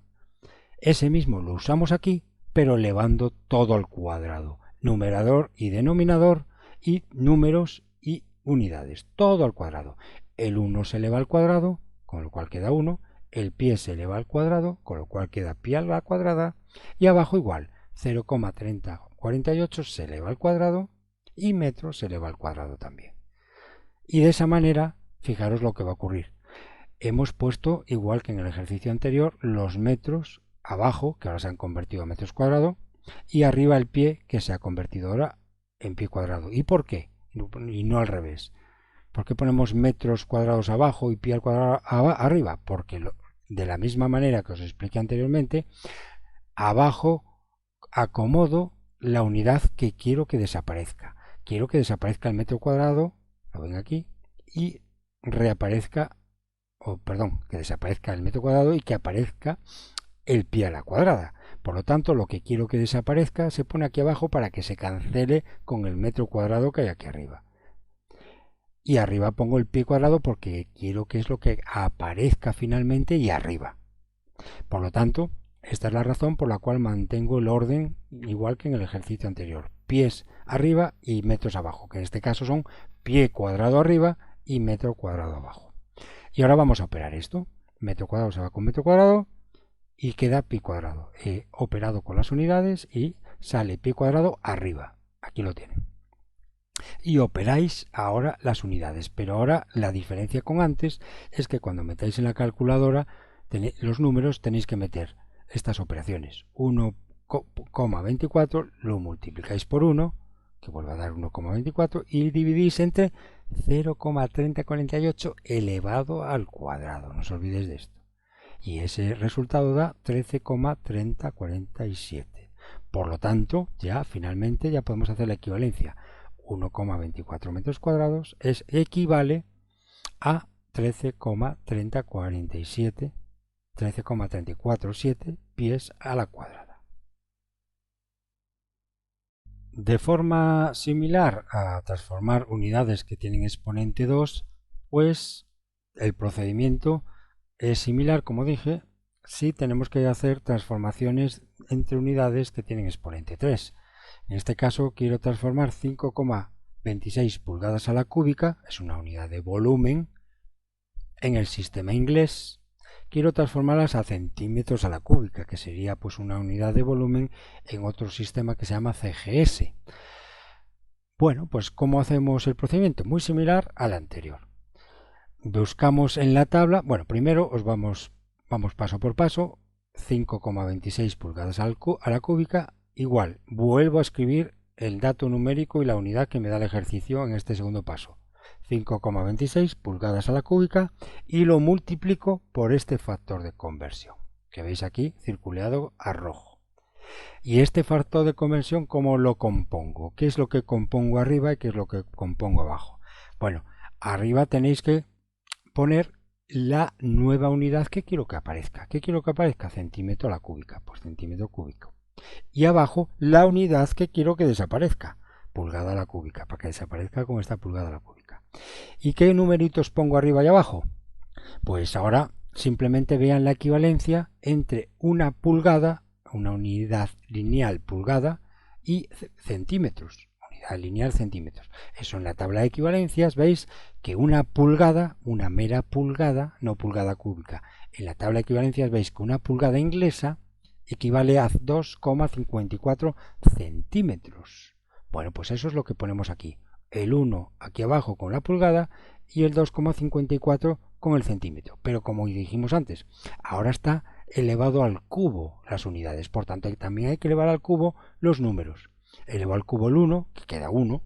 S1: ese mismo lo usamos aquí, pero elevando todo al cuadrado, numerador y denominador, y números y unidades, todo al cuadrado. El 1 se eleva al cuadrado, con lo cual queda 1, el pie se eleva al cuadrado, con lo cual queda pie a la cuadrada, y abajo igual, 0,3048 se eleva al cuadrado y metro se eleva al cuadrado también. Y de esa manera, fijaros lo que va a ocurrir. Hemos puesto, igual que en el ejercicio anterior, los metros abajo, que ahora se han convertido a metros cuadrados, y arriba el pie, que se ha convertido ahora en pie cuadrado. ¿Y por qué? Y no al revés. ¿Por qué ponemos metros cuadrados abajo y pie al cuadrado arriba? Porque de la misma manera que os expliqué anteriormente, abajo acomodo la unidad que quiero que desaparezca. Quiero que desaparezca el metro cuadrado, lo ven aquí, y reaparezca, que desaparezca el metro cuadrado y que aparezca el pie a la cuadrada. Por lo tanto, lo que quiero que desaparezca se pone aquí abajo para que se cancele con el metro cuadrado que hay aquí arriba. Y arriba pongo el pie cuadrado porque quiero que es lo que aparezca finalmente y arriba. Por lo tanto, esta es la razón por la cual mantengo el orden igual que en el ejercicio anterior. Pies arriba y metros abajo, que en este caso son pie cuadrado arriba y metro cuadrado abajo. Y ahora vamos a operar esto. Metro cuadrado se va con metro cuadrado y queda pi cuadrado. He operado con las unidades y sale pi cuadrado arriba. Aquí lo tienen. Y operáis ahora las unidades, pero ahora la diferencia con antes es que cuando metáis en la calculadora los números tenéis que meter estas operaciones. 1,24 lo multiplicáis por 1, que vuelve a dar 1,24, y dividís entre 0,3048 elevado al cuadrado. No os olvidéis de esto. Y ese resultado da 13,3047. Por lo tanto, ya finalmente ya podemos hacer la equivalencia. 1,24 metros cuadrados equivale a 13,347 pies a la cuadrada. De forma similar a transformar unidades que tienen exponente 2, pues el procedimiento es similar, como dije, si tenemos que hacer transformaciones entre unidades que tienen exponente 3. En este caso quiero transformar 5,26 pulgadas a la cúbica, es una unidad de volumen, en el sistema inglés. Quiero transformarlas a centímetros a la cúbica, que sería pues una unidad de volumen en otro sistema que se llama CGS. Bueno, pues ¿cómo hacemos el procedimiento? Muy similar al anterior. Buscamos en la tabla, bueno, primero vamos paso por paso. 5,26 pulgadas a la cúbica, igual, vuelvo a escribir el dato numérico y la unidad que me da el ejercicio en este segundo paso. 5,26 pulgadas a la cúbica y lo multiplico por este factor de conversión que veis aquí circulado a rojo. Y este factor de conversión, ¿cómo lo compongo? ¿Qué es lo que compongo arriba y qué es lo que compongo abajo? Bueno, arriba tenéis que poner la nueva unidad que quiero que aparezca. ¿Qué quiero que aparezca? Centímetro a la cúbica, pues centímetro cúbico. Y abajo la unidad que quiero que desaparezca, pulgada a la cúbica, para que desaparezca con esta pulgada a la cúbica. ¿Y qué numeritos pongo arriba y abajo? Pues ahora simplemente vean la equivalencia entre una pulgada, una unidad lineal pulgada, y centímetros. Lineal centímetros. Eso en la tabla de equivalencias veis que una pulgada, una mera pulgada, no pulgada cúbica, en la tabla de equivalencias veis que una pulgada inglesa equivale a 2,54 centímetros. Bueno, pues eso es lo que ponemos aquí. El 1 aquí abajo con la pulgada y el 2,54 con el centímetro. Pero como dijimos antes, ahora está elevado al cubo las unidades. Por tanto, también hay que elevar al cubo los números. Elevo al cubo el 1, que queda 1,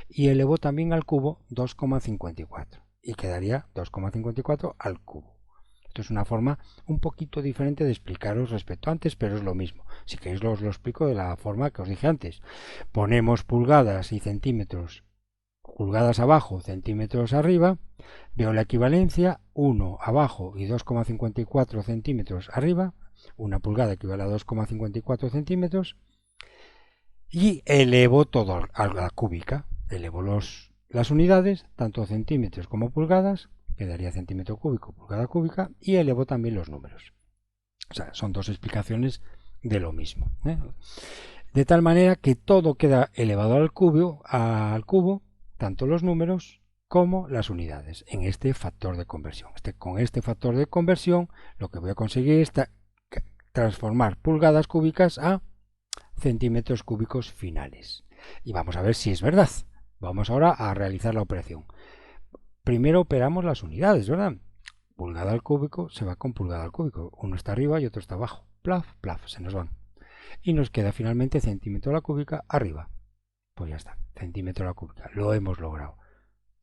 S1: y elevo también al cubo 2,54, y quedaría 2,54 al cubo. Esto es una forma un poquito diferente de explicaros respecto a antes, pero es lo mismo. Si queréis os lo explico de la forma que os dije antes. Ponemos pulgadas y centímetros, pulgadas abajo, centímetros arriba, veo la equivalencia, 1 abajo y 2,54 centímetros arriba, una pulgada equivale a 2,54 centímetros, y elevo todo a la cúbica, elevo las unidades, tanto centímetros como pulgadas, quedaría centímetro cúbico, pulgada cúbica, y elevo también los números. O sea, son dos explicaciones de lo mismo, ¿eh? De tal manera que todo queda elevado al cubo, tanto los números como las unidades, en este factor de conversión. Con este factor de conversión lo que voy a conseguir es transformar pulgadas cúbicas a centímetros cúbicos finales. Y vamos a ver si es verdad. Vamos ahora a realizar la operación. Primero operamos las unidades, ¿verdad? Pulgada al cúbico se va con pulgada al cúbico. Uno está arriba y otro está abajo. Plaf, plaf, se nos van. Y nos queda finalmente centímetro a la cúbica arriba. Pues ya está, centímetro a la cúbica. Lo hemos logrado.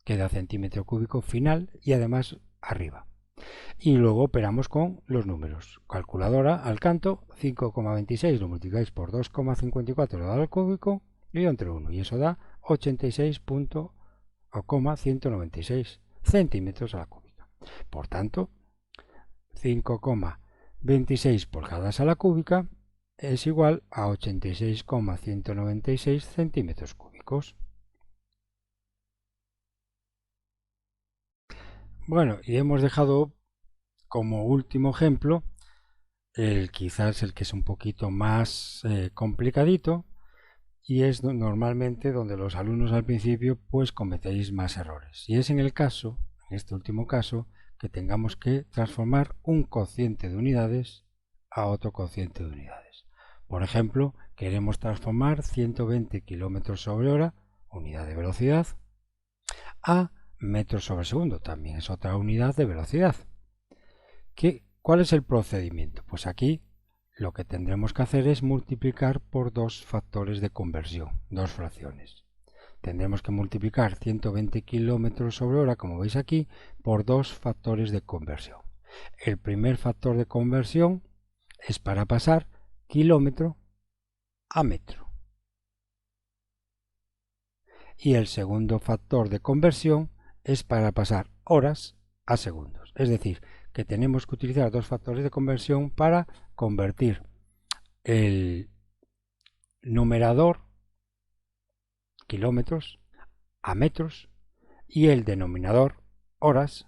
S1: Queda centímetro cúbico final y además arriba. Y luego operamos con los números. Calculadora al canto, 5,26 lo multiplicáis por 2,54 lo da al cúbico y entre 1. Y eso da 86,196 centímetros a la cúbica. Por tanto, 5,26 pulgadas a la cúbica es igual a 86,196 centímetros cúbicos. Bueno, y hemos dejado como último ejemplo quizás el que es un poquito más complicadito, y es normalmente donde los alumnos al principio pues cometéis más errores. Y es en este último caso, que tengamos que transformar un cociente de unidades a otro cociente de unidades. Por ejemplo, queremos transformar 120 km/h, unidad de velocidad, a metros sobre segundo, también es otra unidad de velocidad. ¿Cuál es el procedimiento? Pues aquí lo que tendremos que hacer es multiplicar por dos factores de conversión, dos fracciones. Tendremos que multiplicar 120 km sobre hora, como veis aquí, por dos factores de conversión. El primer factor de conversión es para pasar kilómetro a metro. Y el segundo factor de conversión es para pasar horas a segundos. Es decir, que tenemos que utilizar dos factores de conversión para convertir el numerador, kilómetros, a metros, y el denominador, horas,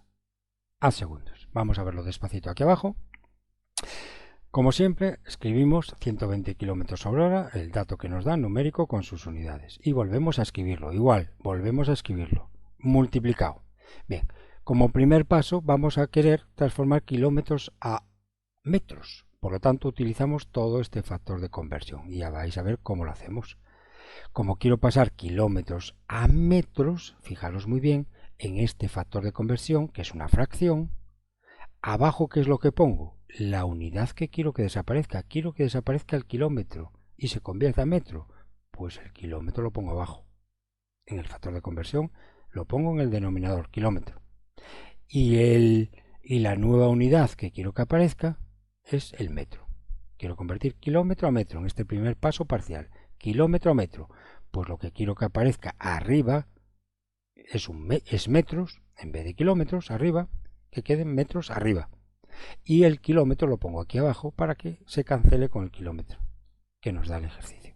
S1: a segundos. Vamos a verlo despacito aquí abajo. Como siempre, escribimos 120 km sobre hora, el dato que nos da numérico con sus unidades. Y volvemos a escribirlo, igual, volvemos a escribirlo, multiplicado. Bien, como primer paso vamos a querer transformar kilómetros a metros. Por lo tanto, utilizamos todo este factor de conversión. Y ya vais a ver cómo lo hacemos. Como quiero pasar kilómetros a metros, fijaros muy bien, en este factor de conversión, que es una fracción, abajo, ¿qué es lo que pongo? La unidad que quiero que desaparezca. Quiero que desaparezca el kilómetro y se convierta en metro. Pues el kilómetro lo pongo abajo. En el factor de conversión lo pongo en el denominador, kilómetro. Y la nueva unidad que quiero que aparezca es el metro. Quiero convertir kilómetro a metro en este primer paso parcial. Kilómetro a metro. Pues lo que quiero que aparezca arriba es metros, en vez de kilómetros, arriba, que queden metros arriba. Y el kilómetro lo pongo aquí abajo para que se cancele con el kilómetro que nos da el ejercicio.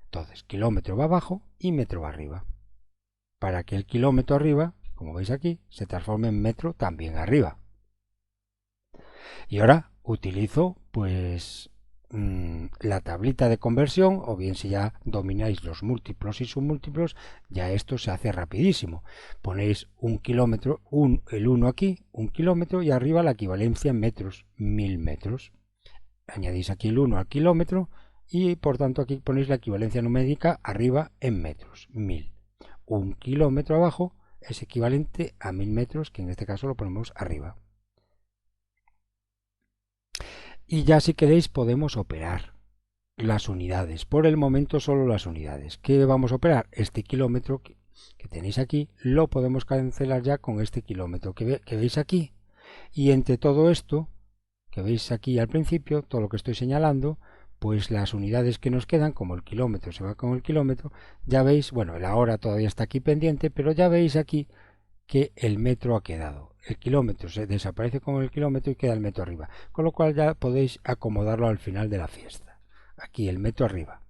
S1: Entonces, kilómetro va abajo y metro va arriba. Para que el kilómetro arriba, como veis aquí, se transforme en metro también arriba. Y ahora utilizo pues la tablita de conversión, o bien si ya domináis los múltiplos y submúltiplos, ya esto se hace rapidísimo. Ponéis un kilómetro, el 1 aquí, un kilómetro, y arriba la equivalencia en metros, 1000 metros. Añadís aquí el 1 al kilómetro y por tanto aquí ponéis la equivalencia numérica arriba en metros, 1000. Un kilómetro abajo es equivalente a 1000 metros, que en este caso lo ponemos arriba. Y ya si queréis podemos operar las unidades. Por el momento solo las unidades. ¿Qué vamos a operar? Este kilómetro que tenéis aquí lo podemos cancelar ya con este kilómetro que veis aquí. Y entre todo esto que veis aquí al principio, todo lo que estoy señalando, pues las unidades que nos quedan, como el kilómetro se va con el kilómetro, ya veis, bueno, la hora todavía está aquí pendiente, pero ya veis aquí que el metro ha quedado. El kilómetro se desaparece con el kilómetro y queda el metro arriba. Con lo cual ya podéis acomodarlo al final de la fiesta. Aquí el metro arriba.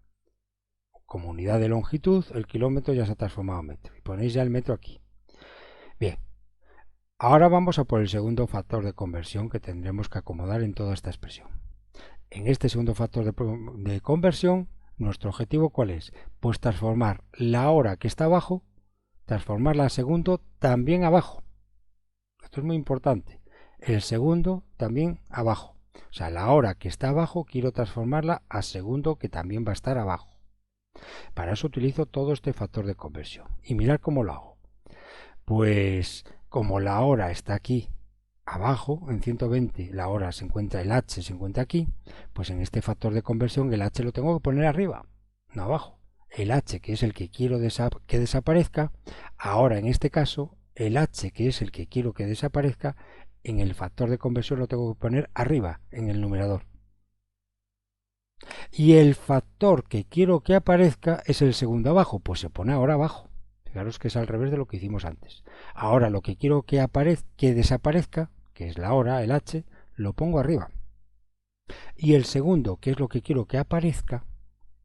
S1: Como unidad de longitud, el kilómetro ya se ha transformado en metro. Y ponéis ya el metro aquí. Bien. Ahora vamos a por el segundo factor de conversión que tendremos que acomodar en toda esta expresión. En este segundo factor de conversión, nuestro objetivo ¿cuál es? Pues transformar la hora que está abajo, transformarla a segundo también abajo. Esto es muy importante. El segundo también abajo. O sea, la hora que está abajo quiero transformarla a segundo que también va a estar abajo. Para eso utilizo todo este factor de conversión. Y mirad cómo lo hago. Pues como la hora está aquí abajo, en 120, la hora se encuentra, el h se encuentra aquí, pues en este factor de conversión el h lo tengo que poner arriba, no abajo. El h, que es el que quiero que desaparezca, ahora en este caso, el h, que es el que quiero que desaparezca, en el factor de conversión lo tengo que poner arriba, en el numerador. Y el factor que quiero que aparezca es el segundo abajo, pues se pone ahora abajo. Fijaros que es al revés de lo que hicimos antes. Ahora lo que quiero que desaparezca, que es la hora, el h, lo pongo arriba. Y el segundo, que es lo que quiero que aparezca,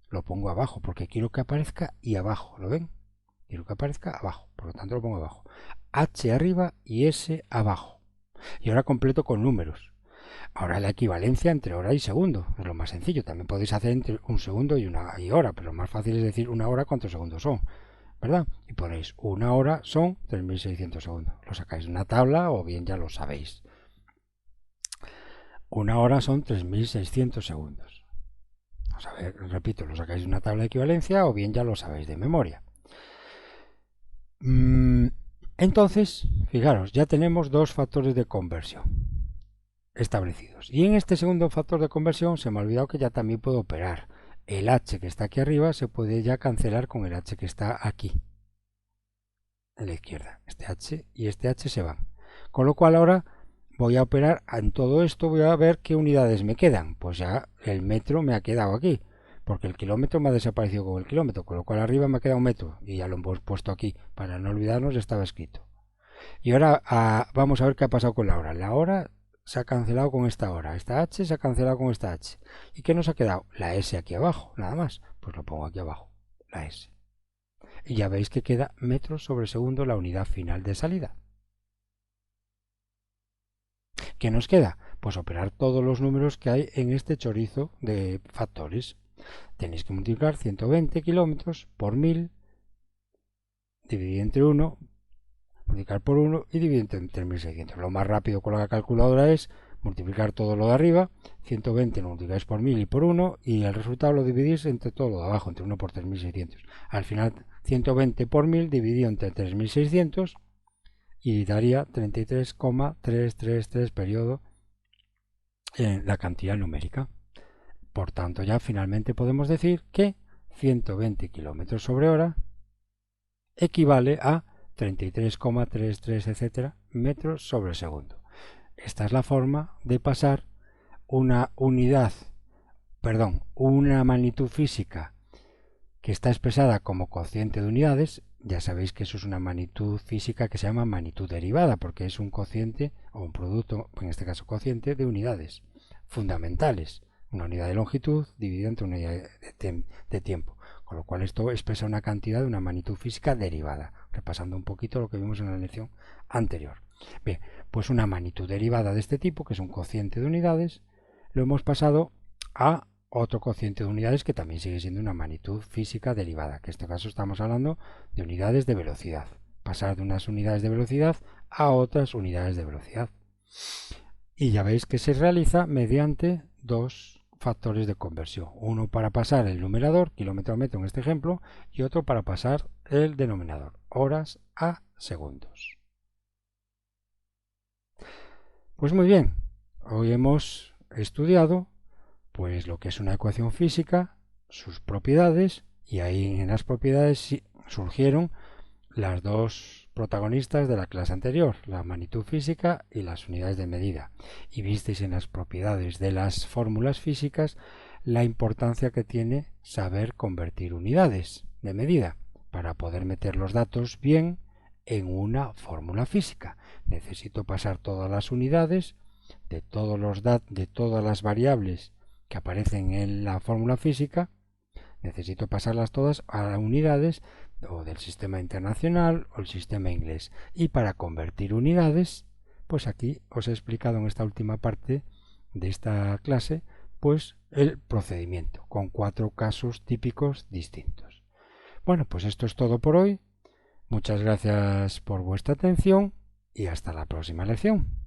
S1: lo pongo abajo, porque quiero que aparezca y abajo. ¿Lo ven? Quiero que aparezca abajo, por lo tanto lo pongo abajo. H arriba y S abajo. Y ahora completo con números. Ahora la equivalencia entre hora y segundo, es lo más sencillo. También podéis hacer entre un segundo y una hora, pero lo más fácil es decir una hora cuántos segundos son, ¿verdad? Y ponéis una hora son 3600 segundos. Lo sacáis de una tabla o bien ya lo sabéis. Una hora son 3600 segundos. Vamos a ver, repito, lo sacáis de una tabla de equivalencia o bien ya lo sabéis de memoria. Entonces, fijaros, ya tenemos dos factores de conversión. establecidos. Y en este segundo factor de conversión se me ha olvidado que ya también puedo operar. El h que está aquí arriba se puede ya cancelar con el h que está aquí, a la izquierda. Este h y este h se van. Con lo cual ahora voy a operar en todo esto, voy a ver qué unidades me quedan. Pues ya el metro me ha quedado aquí, porque el kilómetro me ha desaparecido con el kilómetro, con lo cual arriba me ha quedado un metro, y ya lo hemos puesto aquí, para no olvidarnos, estaba escrito. Y ahora vamos a ver qué ha pasado con la hora. La hora se ha cancelado con esta hora, esta h se ha cancelado con esta h. ¿Y qué nos ha quedado? La s aquí abajo, nada más. Pues lo pongo aquí abajo, la s. Y ya veis que queda metros sobre segundo la unidad final de salida. ¿Qué nos queda? Pues operar todos los números que hay en este chorizo de factores. Tenéis que multiplicar 120 kilómetros por 1000, dividir entre 1, multiplicar por 1 y dividir entre 3600. Lo más rápido con la calculadora es multiplicar todo lo de arriba, 120 lo multiplicáis por 1000 y por 1, y el resultado lo dividís entre todo lo de abajo, entre 1 por 3600. Al final 120 por 1000 dividido entre 3600 y daría 33,333 periodo en la cantidad numérica. Por tanto, ya finalmente podemos decir que 120 kilómetros sobre hora equivale a 33,33 etcétera metros sobre segundo. Esta es la forma de pasar una magnitud física que está expresada como cociente de unidades. Ya sabéis que eso es una magnitud física que se llama magnitud derivada, porque es un cociente o un producto, en este caso cociente, de unidades fundamentales. Una unidad de longitud dividida entre una unidad de tiempo. Con lo cual esto expresa una cantidad de una magnitud física derivada, repasando un poquito lo que vimos en la lección anterior. Bien, pues una magnitud derivada de este tipo, que es un cociente de unidades, lo hemos pasado a otro cociente de unidades que también sigue siendo una magnitud física derivada, que en este caso estamos hablando de unidades de velocidad. Pasar de unas unidades de velocidad a otras unidades de velocidad. Y ya veis que se realiza mediante dos factores de conversión. Uno para pasar el numerador, kilómetro a metro en este ejemplo, y otro para pasar el denominador, horas a segundos. Pues muy bien, hoy hemos estudiado pues lo que es una ecuación física, sus propiedades, y ahí en las propiedades surgieron las dos protagonistas de la clase anterior, la magnitud física y las unidades de medida. Y visteis en las propiedades de las fórmulas físicas la importancia que tiene saber convertir unidades de medida para poder meter los datos bien en una fórmula física. Necesito pasar todas las unidades de todas las variables que aparecen en la fórmula física, necesito pasarlas todas a unidades o del sistema internacional o el sistema inglés. Y para convertir unidades, pues aquí os he explicado en esta última parte de esta clase, pues el procedimiento, con 4 casos típicos distintos. Bueno, pues esto es todo por hoy. Muchas gracias por vuestra atención y hasta la próxima lección.